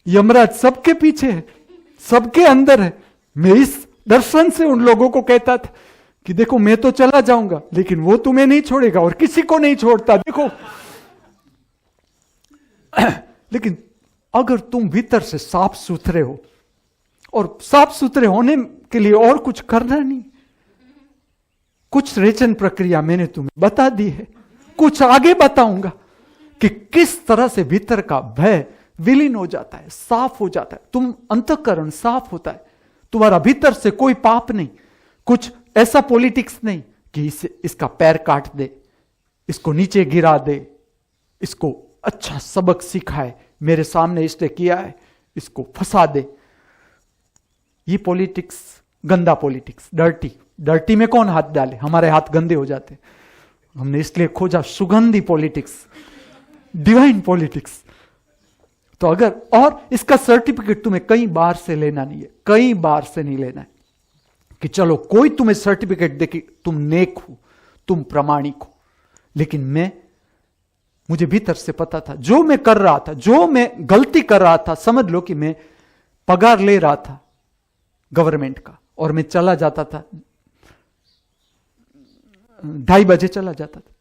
यमराज सबके पीछे है, सबके अंदर है। मैं इस दर्शन से उन लोगों को कहता था कि देखो मैं तो चला जाऊंगा लेकिन वो तुम्हें नहीं छोड़ेगा और किसी को नहीं छोड़ता, देखो। लेकिन अगर तुम भीतर से साफ सुथरे हो, और साफ सुथरे होने के लिए और कुछ करना नहीं, कुछ रेचन प्रक्रिया मैंने तुम्हें बता दी है, कुछ आगे बताऊंगा कि किस तरह से भीतर का भय विलीन हो जाता है, साफ हो जाता है। तुम अंतःकरण साफ होता है, तुम्हारा भीतर से कोई पाप नहीं, कुछ ऐसा पॉलिटिक्स नहीं कि इसका पैर काट दे, इसको नीचे गिरा दे, इसको अच्छा सबक सिखाए, मेरे सामने इसने किया है इसको फंसा दे। ये पॉलिटिक्स गंदा पॉलिटिक्स, डर्टी में कौन हाथ डाले, हमारे हाथ गंदे हो जाते। हमने इसलिए खोजा सुगंधी पॉलिटिक्स, डिवाइन पॉलिटिक्स। तो अगर, और इसका सर्टिफिकेट तुम्हें कई बार से लेना नहीं है, कई बार से नहीं लेना है कि चलो कोई तुम्हें सर्टिफिकेट दे कि तुम नेक हो, तुम प्रामाणिक हो। लेकिन मुझे भीतर से पता था जो मैं कर रहा था, जो मैं गलती कर रहा था, समझ लो कि मैं पगार ले रहा था गवर्नमेंट का और मैं चला जाता था 2:30 बजे चला जाता था।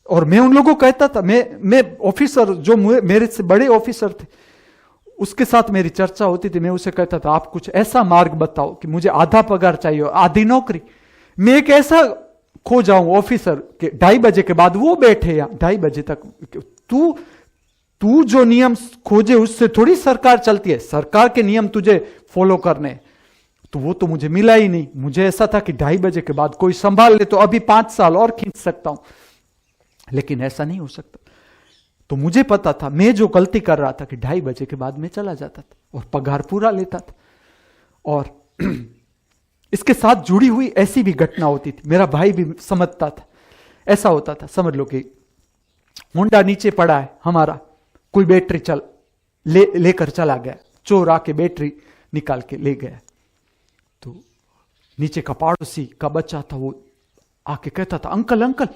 और मैं उन लोगों को कहता था, मैं ऑफिसर जो मेरे से बड़े ऑफिसर थे उसके साथ मेरी चर्चा होती थी, मैं उसे कहता था आप कुछ ऐसा मार्ग बताओ कि मुझे आधा पगार चाहिए, आधी नौकरी। मैं एक ऐसा खो जाऊं ऑफिसर के 2:30 बजे के बाद वो बैठे या 2:30 बजे तक। तू जो नियम खोजे उससे थोड़ी सरकार चलती है, सरकार के नियम तुझे फॉलो करने, तो वो तो मुझे मिला ही नहीं। मुझे ऐसा था कि 2:30 बजे के बाद कोई संभाल ले तो अभी 5 साल और खींच सकता हूं, लेकिन ऐसा नहीं हो सकता। तो मुझे पता था मैं जो गलती कर रहा था कि 2:30 बजे के बाद मैं चला जाता था और पगार पूरा लेता था। और इसके साथ जुड़ी हुई ऐसी भी घटना होती थी, मेरा भाई भी समझता था। ऐसा होता था, समझ लो कि होंडा नीचे पड़ा है हमारा, कोई बैटरी लेकर चला गया, चोर आके बैटरी निकाल के ले गया। तो नीचे का पड़ोसी का बच्चा था, वो आके कहता था अंकल अंकल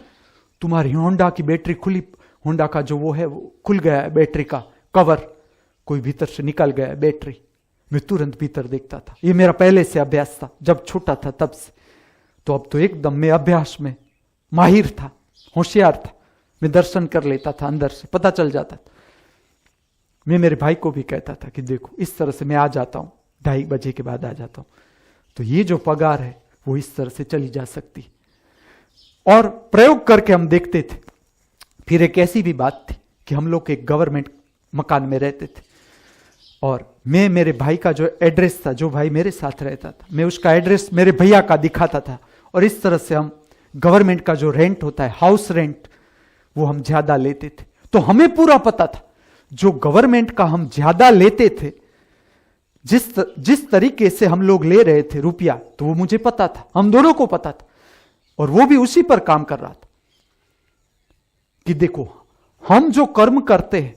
तुम्हारी होंडा की बैटरी खुली, होंडा का जो वो है वो खुल गया है, बैटरी का कवर कोई भीतर से निकल गया है बैटरी। मैं तुरंत भीतर देखता था, ये मेरा पहले से अभ्यास था जब छोटा था तब से। तो अब तो एकदम मैं अभ्यास में माहिर था, होशियार था, मैं दर्शन कर लेता था, अंदर से पता चल जाता था। मैं मेरे भाई को भी कहता था कि देखो इस तरह से मैं आ जाता हूं, 2:30 बजे के बाद आ जाता हूं, तो ये जो पगार है वो इस तरह से चली जा सकती। और प्रयोग करके हम देखते थे। फिर एक ऐसी भी बात थी कि हम लोग एक गवर्नमेंट मकान में रहते थे और मैं मेरे भाई का जो एड्रेस था, जो भाई मेरे साथ रहता था, मैं उसका एड्रेस मेरे भैया का दिखाता था और इस तरह से हम गवर्नमेंट का जो रेंट होता है, हाउस रेंट, वो हम ज्यादा लेते थे। तो हमें पूरा पता था जो गवर्नमेंट का हम ज्यादा लेते थे, जिस तरीके से हम लोग ले रहे थे रुपया, तो वो मुझे पता था, हम दोनों को पता था, और वो भी उसी पर काम कर रहा था कि देखो हम जो कर्म करते हैं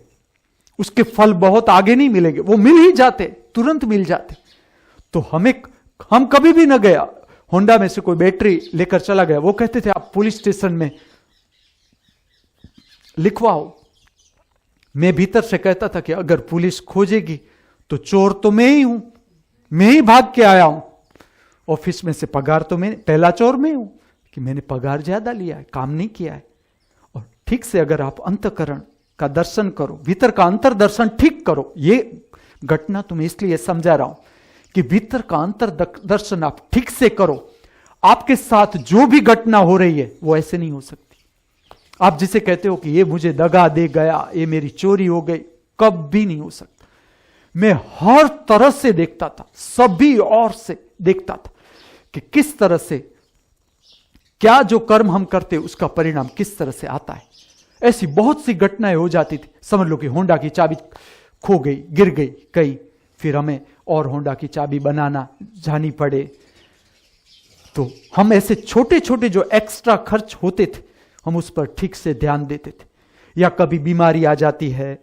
उसके फल बहुत आगे नहीं मिलेंगे, वो मिल ही जाते, तुरंत मिल जाते। तो हम कभी भी न गया, होंडा में से कोई बैटरी लेकर चला गया, वो कहते थे आप पुलिस स्टेशन में लिखवाओ। मैं भीतर से कहता था कि अगर पुलिस खोजेगी तो चोर तो मैं ही हूं, मैं ही भाग के आया हूं, ऑफिस में से पगार तो मैं, पहला चोर मैं हूं कि मैंने पगार ज्यादा लिया है, काम नहीं किया है। और ठीक से अगर आप अंतःकरण का दर्शन करो, भीतर का अंतर दर्शन ठीक करो, ये घटना तुम्हें इसलिए समझा रहा हूं कि भीतर का अंतर दर्शन आप ठीक से करो, आपके साथ जो भी घटना हो रही है वो ऐसे नहीं हो सकती। आप जिसे कहते हो कि ये मुझे दगा दे गया, ये मेरी चोरी हो गई, कभी नहीं हो सकता। मैं हर तरह से देखता था, सभी ओर से देखता था कि किस तरह से, क्या जो कर्म हम करते उसका परिणाम किस तरह से आता है। ऐसी बहुत सी घटनाएं हो जाती थी। समझ लो कि होंडा की चाबी खो गई, गिर गई कहीं, फिर हमें और होंडा की चाबी बनाना जानी पड़े। तो हम ऐसे छोटे छोटे जो एक्स्ट्रा खर्च होते थे हम उस पर ठीक से ध्यान देते थे। या कभी बीमारी आ जाती है,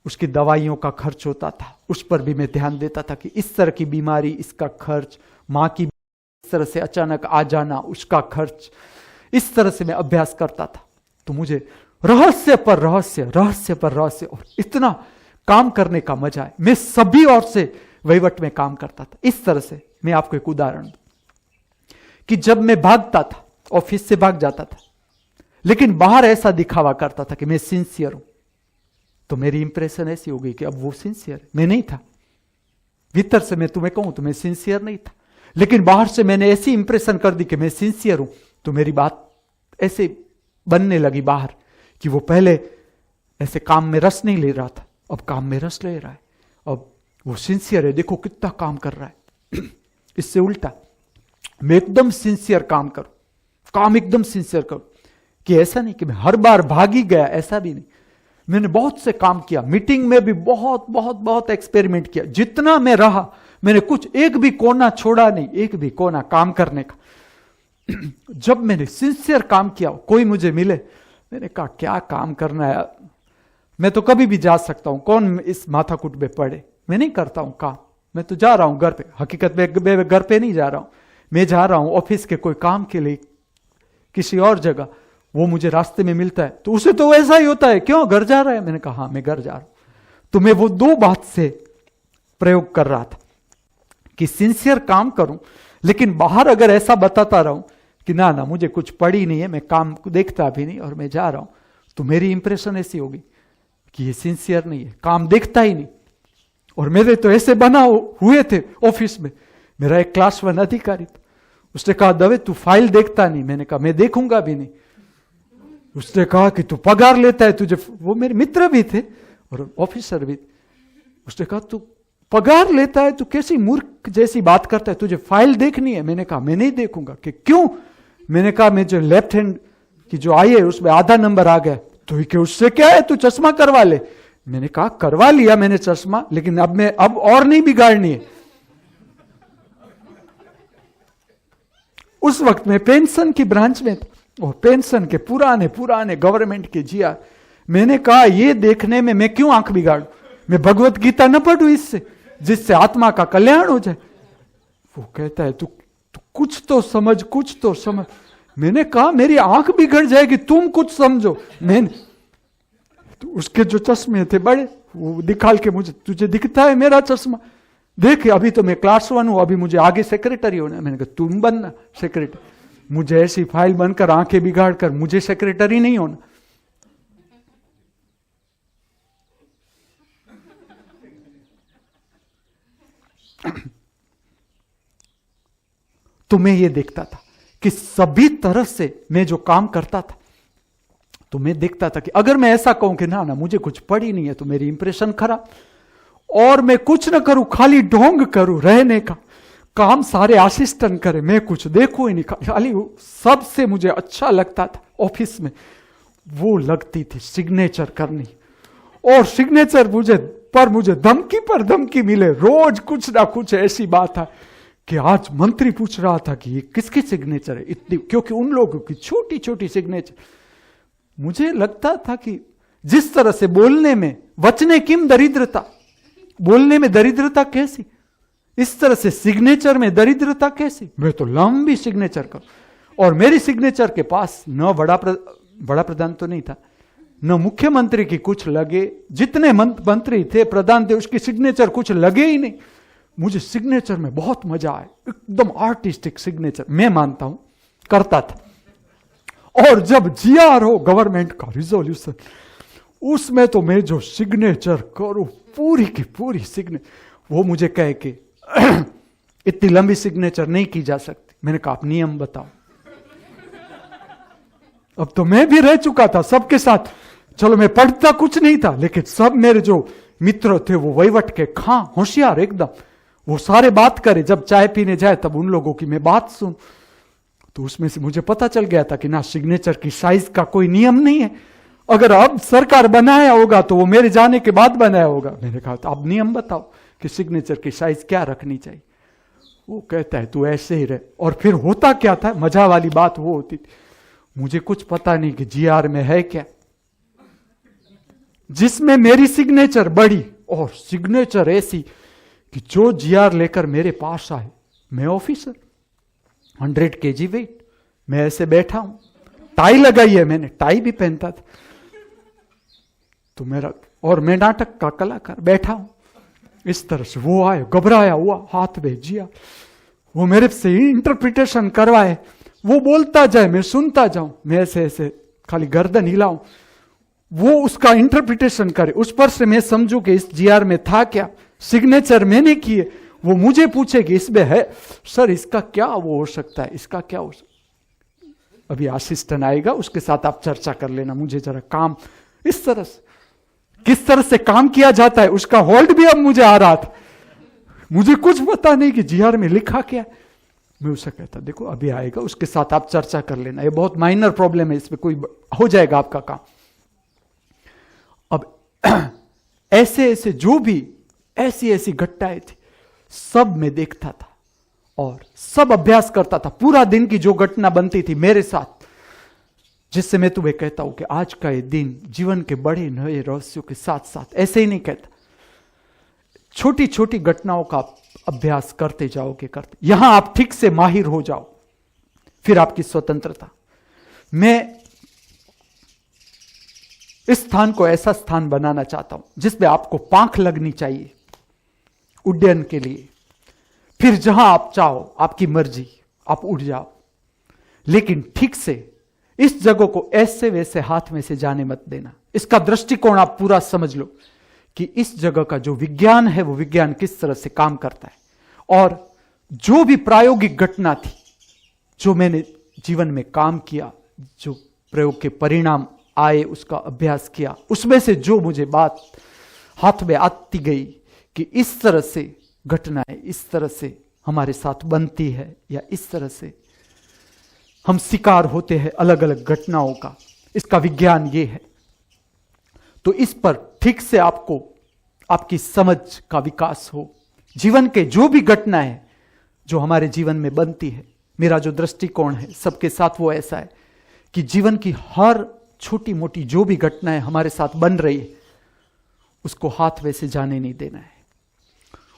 उसकी दवाइयों का खर्च होता था, उस पर भी मैं ध्यान देता था कि इस तरह की बीमारी, इसका खर्च, मां की इस तरह से अचानक आ जाना, उसका खर्च, इस तरह से मैं अभ्यास करता था। तो मुझे रहस्य पर रहस्य, रहस्य पर रहस्य, और इतना काम करने का मजा है। मैं सभी ओर से वहीवट में काम करता था। इस तरह से मैं आपको एक उदाहरण दूं कि जब मैं भागता था, ऑफिस से भाग जाता था, लेकिन बाहर ऐसा दिखावा करता था कि मैं सिंसियर हूं, तो मेरी इंप्रेशन ऐसी हो गई कि अब वो सिंसियर, मैं नहीं था। भीतर से मैं तुम्हें कहूं तो मैं सिंसियर नहीं था, लेकिन बाहर से मैंने ऐसी इंप्रेशन कर दी कि मैं सिंसियर हूं, तो मेरी बात ऐसे बनने लगी बाहर कि वो पहले ऐसे काम में रस नहीं ले रहा था, अब काम में रस ले रहा है, अब वो सिंसियर है, देखो कितना काम कर रहा है। इससे उल्टा मैं एकदम सिंसियर काम करूं, काम एकदम सिंसियर करूं, कि ऐसा नहीं कि मैं हर बार भाग ही गया, ऐसा भी नहीं। मैंने बहुत से काम किया, मीटिंग में भी बहुत बहुत बहुत एक्सपेरिमेंट किया। जितना मैं रहा, मैंने कुछ एक भी कोना छोड़ा नहीं, एक भी कोना काम करने का। जब मैंने सिंसियर काम किया, कोई मुझे मिले, मैंने कहा क्या काम करना है, मैं तो कभी भी जा सकता हूं, कौन इस माथाकुट में पड़े, मैं नहीं करता हूं काम, मैं तो जा रहा हूं घर पे। हकीकत में घर पे नहीं जा रहा हूं, मैं जा रहा हूं ऑफिस के कोई काम के लिए किसी और जगह। वो मुझे रास्ते में मिलता है तो उसे तो ऐसा ही होता है, क्यों घर जा रहा है, मैंने कहा हाँ मैं घर जा रहा हूं। तो मैं वो दो बात से प्रयोग कर रहा था कि सिंसियर काम करूं, लेकिन बाहर अगर ऐसा बताता रहूं कि ना ना मुझे कुछ पड़ी नहीं है, मैं काम को देखता भी नहीं और मैं जा रहा हूं, तो मेरी इंप्रेशन ऐसी होगी कि ये सिंसियर नहीं है, काम देखता ही नहीं। और मेरे तो ऐसे बना हुए थे ऑफिस में। मेरा एक क्लास 1 अधिकारी था, उसने कहा दवे तू फाइल देखता नहीं, मैंने कहा मैं देखूंगा भी नहीं। उसने कहा कि तू पगार लेता है, तुझे, वो मेरे मित्र भी थे और ऑफिसर भी। उसने कहा तू पगार लेता है, तू कैसी मूर्ख जैसी बात करता है, तुझे फाइल देखनी है। मैंने कहा मैं नहीं देखूंगा। कि क्यों? मैंने कहा मैं जो लेफ्ट हैंड की जो आई है उसमें आधा नंबर आ गया। तो कि उससे क्या है, तू चश्मा करवा ले। मैंने कहा करवा लिया मैंने चश्मा, लेकिन अब और नहीं बिगाड़नी है। उस वक्त में पेंशन की ब्रांच में था और पेंशन के पुराने पुराने गवर्नमेंट के जिया। मैंने कहा ये देखने में मैं क्यों आंख बिगाड़ू, मैं भगवत गीता न पढ़ूं इससे, जिससे आत्मा का कल्याण हो जाए। वो कहता है तू कुछ तो समझ, कुछ तो समझ। मैंने कहा मेरी आंख बिगड़ जाएगी, तुम कुछ समझो। तो उसके जो चश्मे थे बड़े, वो दिखाल के मुझे, तुझे दिखता है मेरा चश्मा, देख अभी तो मैं क्लास 1 हूं, अभी मुझे आगे सेक्रेटरी होना है। मैंने कहा तुम बनना सेक्रेटरी, मुझे ऐसी फाइल बनकर आंखें बिगाड़ कर मुझे सेक्रेटरी नहीं होना। तो मैं ये देखता था कि सभी तरह से मैं जो काम करता था, तो मैं देखता था कि अगर मैं ऐसा कहूं कि ना ना मुझे कुछ पड़ी नहीं है, तो मेरी इंप्रेशन खराब। और मैं कुछ ना करूं, खाली ढोंग करूं रहने का, काम सारे असिस्टेंट करे, मैं कुछ देखूं ही नहीं। खाली सबसे मुझे अच्छा लगता था ऑफिस में वो लगती थी सिग्नेचर करनी, और सिग्नेचर मुझे धमकी पर धमकी मिले। रोज कुछ ना कुछ ऐसी बात है कि आज मंत्री पूछ रहा था कि ये किसकी सिग्नेचर है इतनी, क्योंकि उन लोगों की छोटी छोटी सिग्नेचर। मुझे लगता था कि जिस तरह से बोलने में वचने किम दरिद्रता, बोलने में दरिद्रता कैसी, इस तरह से सिग्नेचर में दरिद्रता कैसी। मैं तो लंबी सिग्नेचर कर, और मेरी सिग्नेचर के पास न बड़ा प्रधान तो नहीं था, न मुख्यमंत्री की कुछ लगे, जितने मंत्री थे प्रधान थे उसकी सिग्नेचर कुछ लगे ही नहीं। मुझे सिग्नेचर में बहुत मजा आया, एकदम आर्टिस्टिक सिग्नेचर मैं मानता हूं करता था। और जब जीआर हो गवर्नमेंट का रिजोल्यूशन, उसमें तो मैं जो सिग्नेचर करूं पूरी की पूरी सिग्नेचर, वो मुझे कहे कि इतनी लंबी सिग्नेचर नहीं की जा सकती। मैंने कहा आप नियम बताओ। अब तो मैं भी रह चुका था सबके साथ, चलो मैं पढ़ता कुछ नहीं था, लेकिन सब मेरे जो मित्र थे वो वहीवट के खां होशियार एकदम, वो सारे बात करे। जब चाय पीने जाए तब उन लोगों की मैं बात सुन, तो उसमें से मुझे पता चल गया था कि ना सिग्नेचर की साइज का कोई नियम नहीं है। अगर अब सरकार बनाया होगा तो वो मेरे जाने के बाद बनाया होगा। मैंने कहा तो आप नियम बताओ कि सिग्नेचर की साइज क्या रखनी चाहिए। वो कहता है तू ऐसे ही रहे। और फिर होता क्या था, मजा वाली बात वो होती थी, मुझे कुछ पता नहीं कि जीआर में है क्या, जिसमें मेरी सिग्नेचर बड़ी और सिग्नेचर ऐसी कि जो जीआर लेकर मेरे पास आए, मैं ऑफिसर 100 kg वेट, मैं ऐसे बैठा हूं, टाई लगाई है मैंने, टाई भी पहनता था तो मेरा, और मैं नाटक का कलाकार बैठा हूं इस तरह से। वो आए, घबराया हुआ, हाथ में जिया, वो मेरे से इंटरप्रिटेशन करवाए, वो बोलता जाए मैं सुनता जाऊं, मैं ऐसे ऐसे खाली गर्दन हिलाऊं, वो उसका इंटरप्रिटेशन करे, उस पर से मैं समझू कि इस जीआर में था क्या, सिग्नेचर मैंने किए, वो मुझे पूछे कि इसमें है सर इसका क्या वो हो सकता है, इसका क्या हो सकता है। अभी असिस्टेंट आएगा उसके साथ आप चर्चा कर लेना, मुझे जरा काम इस तरह से, किस तरह से काम किया जाता है उसका होल्ड भी अब मुझे आ रहा था। मुझे कुछ पता नहीं कि जीआर में लिखा क्या। मैं उसे कहता देखो अभी आएगा उसके साथ आप चर्चा कर लेना, ये बहुत माइनर प्रॉब्लम है, इसमें कोई हो जाएगा आपका काम। अब ऐसे ऐसे जो भी ऐसी ऐसी घटनाएं थी सब मैं देखता था और सब अभ्यास करता था। पूरा दिन की जो घटना बनती थी मेरे साथ, जिससे मैं तुम्हें कहता हूं कि आज का ये दिन जीवन के बड़े नए रहस्यों के साथ साथ, ऐसे ही नहीं कहता, छोटी छोटी घटनाओं का अभ्यास करते जाओगे, करते यहां आप ठीक से माहिर हो जाओ, फिर आपकी स्वतंत्रता। मैं इस स्थान को ऐसा स्थान बनाना चाहता हूं जिसमें आपको पांख लगनी चाहिए उड्डयन के लिए, फिर जहां आप चाहो आपकी मर्जी आप उड़ जाओ, लेकिन ठीक से इस जगह को ऐसे वैसे हाथ में से जाने मत देना। इसका दृष्टिकोण आप पूरा समझ लो कि इस जगह का जो विज्ञान है वो विज्ञान किस तरह से काम करता है, और जो भी प्रायोगिक घटना थी जो मैंने जीवन में काम किया, जो प्रयोग के परिणाम आए उसका अभ्यास किया, उसमें से जो मुझे बात हाथ में आती गई कि इस तरह से घटनाएं इस तरह से हमारे साथ बनती है, या इस तरह से हम शिकार होते हैं अलग अलग घटनाओं का, इसका विज्ञान ये है। तो इस पर ठीक से आपको आपकी समझ का विकास हो। जीवन के जो भी घटनाएं जो हमारे जीवन में बनती है, मेरा जो दृष्टिकोण है सबके साथ वो ऐसा है कि जीवन की हर छोटी मोटी जो भी घटनाएं हमारे साथ बन रही है उसको हाथ वैसे जाने नहीं देना है,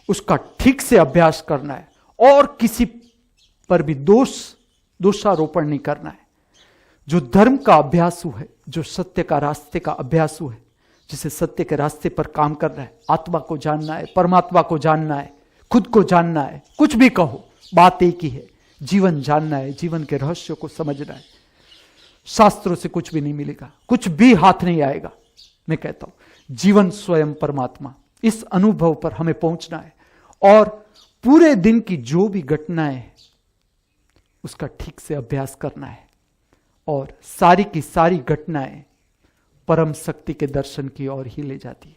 उसका ठीक से अभ्यास करना है, और किसी पर भी दोषारोपण नहीं करना है। जो धर्म का अभ्यासु है, जो सत्य का रास्ते का अभ्यासु है, जिसे सत्य के रास्ते पर काम करना है, आत्मा को जानना है, परमात्मा को जानना है, खुद को जानना है, कुछ भी कहो बात एक ही है, जीवन जानना है, जीवन के रहस्यों को समझना है। शास्त्रों से कुछ भी नहीं मिलेगा, कुछ भी हाथ नहीं आएगा। मैं कहता हूं जीवन स्वयं परमात्मा, इस अनुभव पर हमें पहुंचना है, और पूरे दिन की जो भी घटनाएं हैं उसका ठीक से अभ्यास करना है, और सारी की सारी घटनाएं परम शक्ति के दर्शन की ओर ही ले जाती है।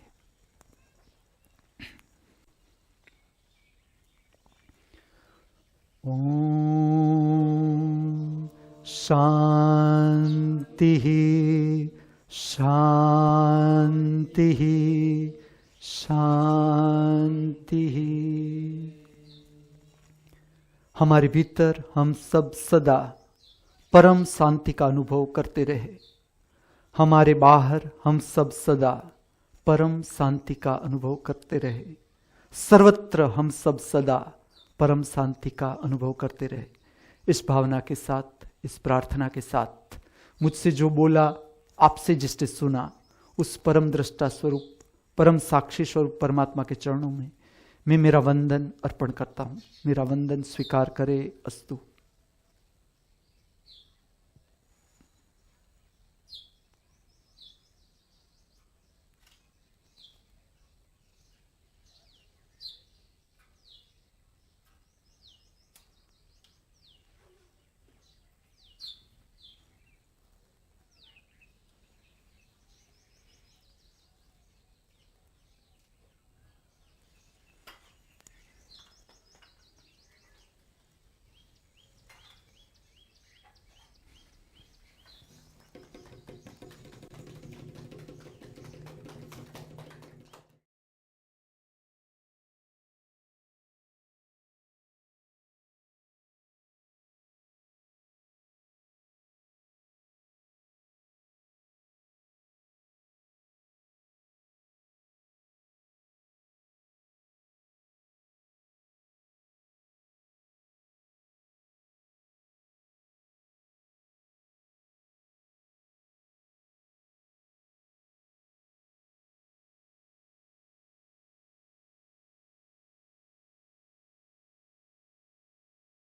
ओम शांति शांति शांति। हमारे भीतर हम सब सदा परम शांति का अनुभव करते रहे। हमारे बाहर हम सब सदा परम शांति का अनुभव करते रहे। सर्वत्र हम सब सदा परम शांति का अनुभव करते रहे। इस भावना के साथ, इस प्रार्थना के साथ मुझसे जो बोला, आपसे जिसने सुना, उस परम दृष्टा स्वरूप, परम साक्षी स्वरूप परमात्मा के चरणों में मैं मेरा वंदन अर्पण करता हूँ। मेरा वंदन स्वीकार करे। अस्तु।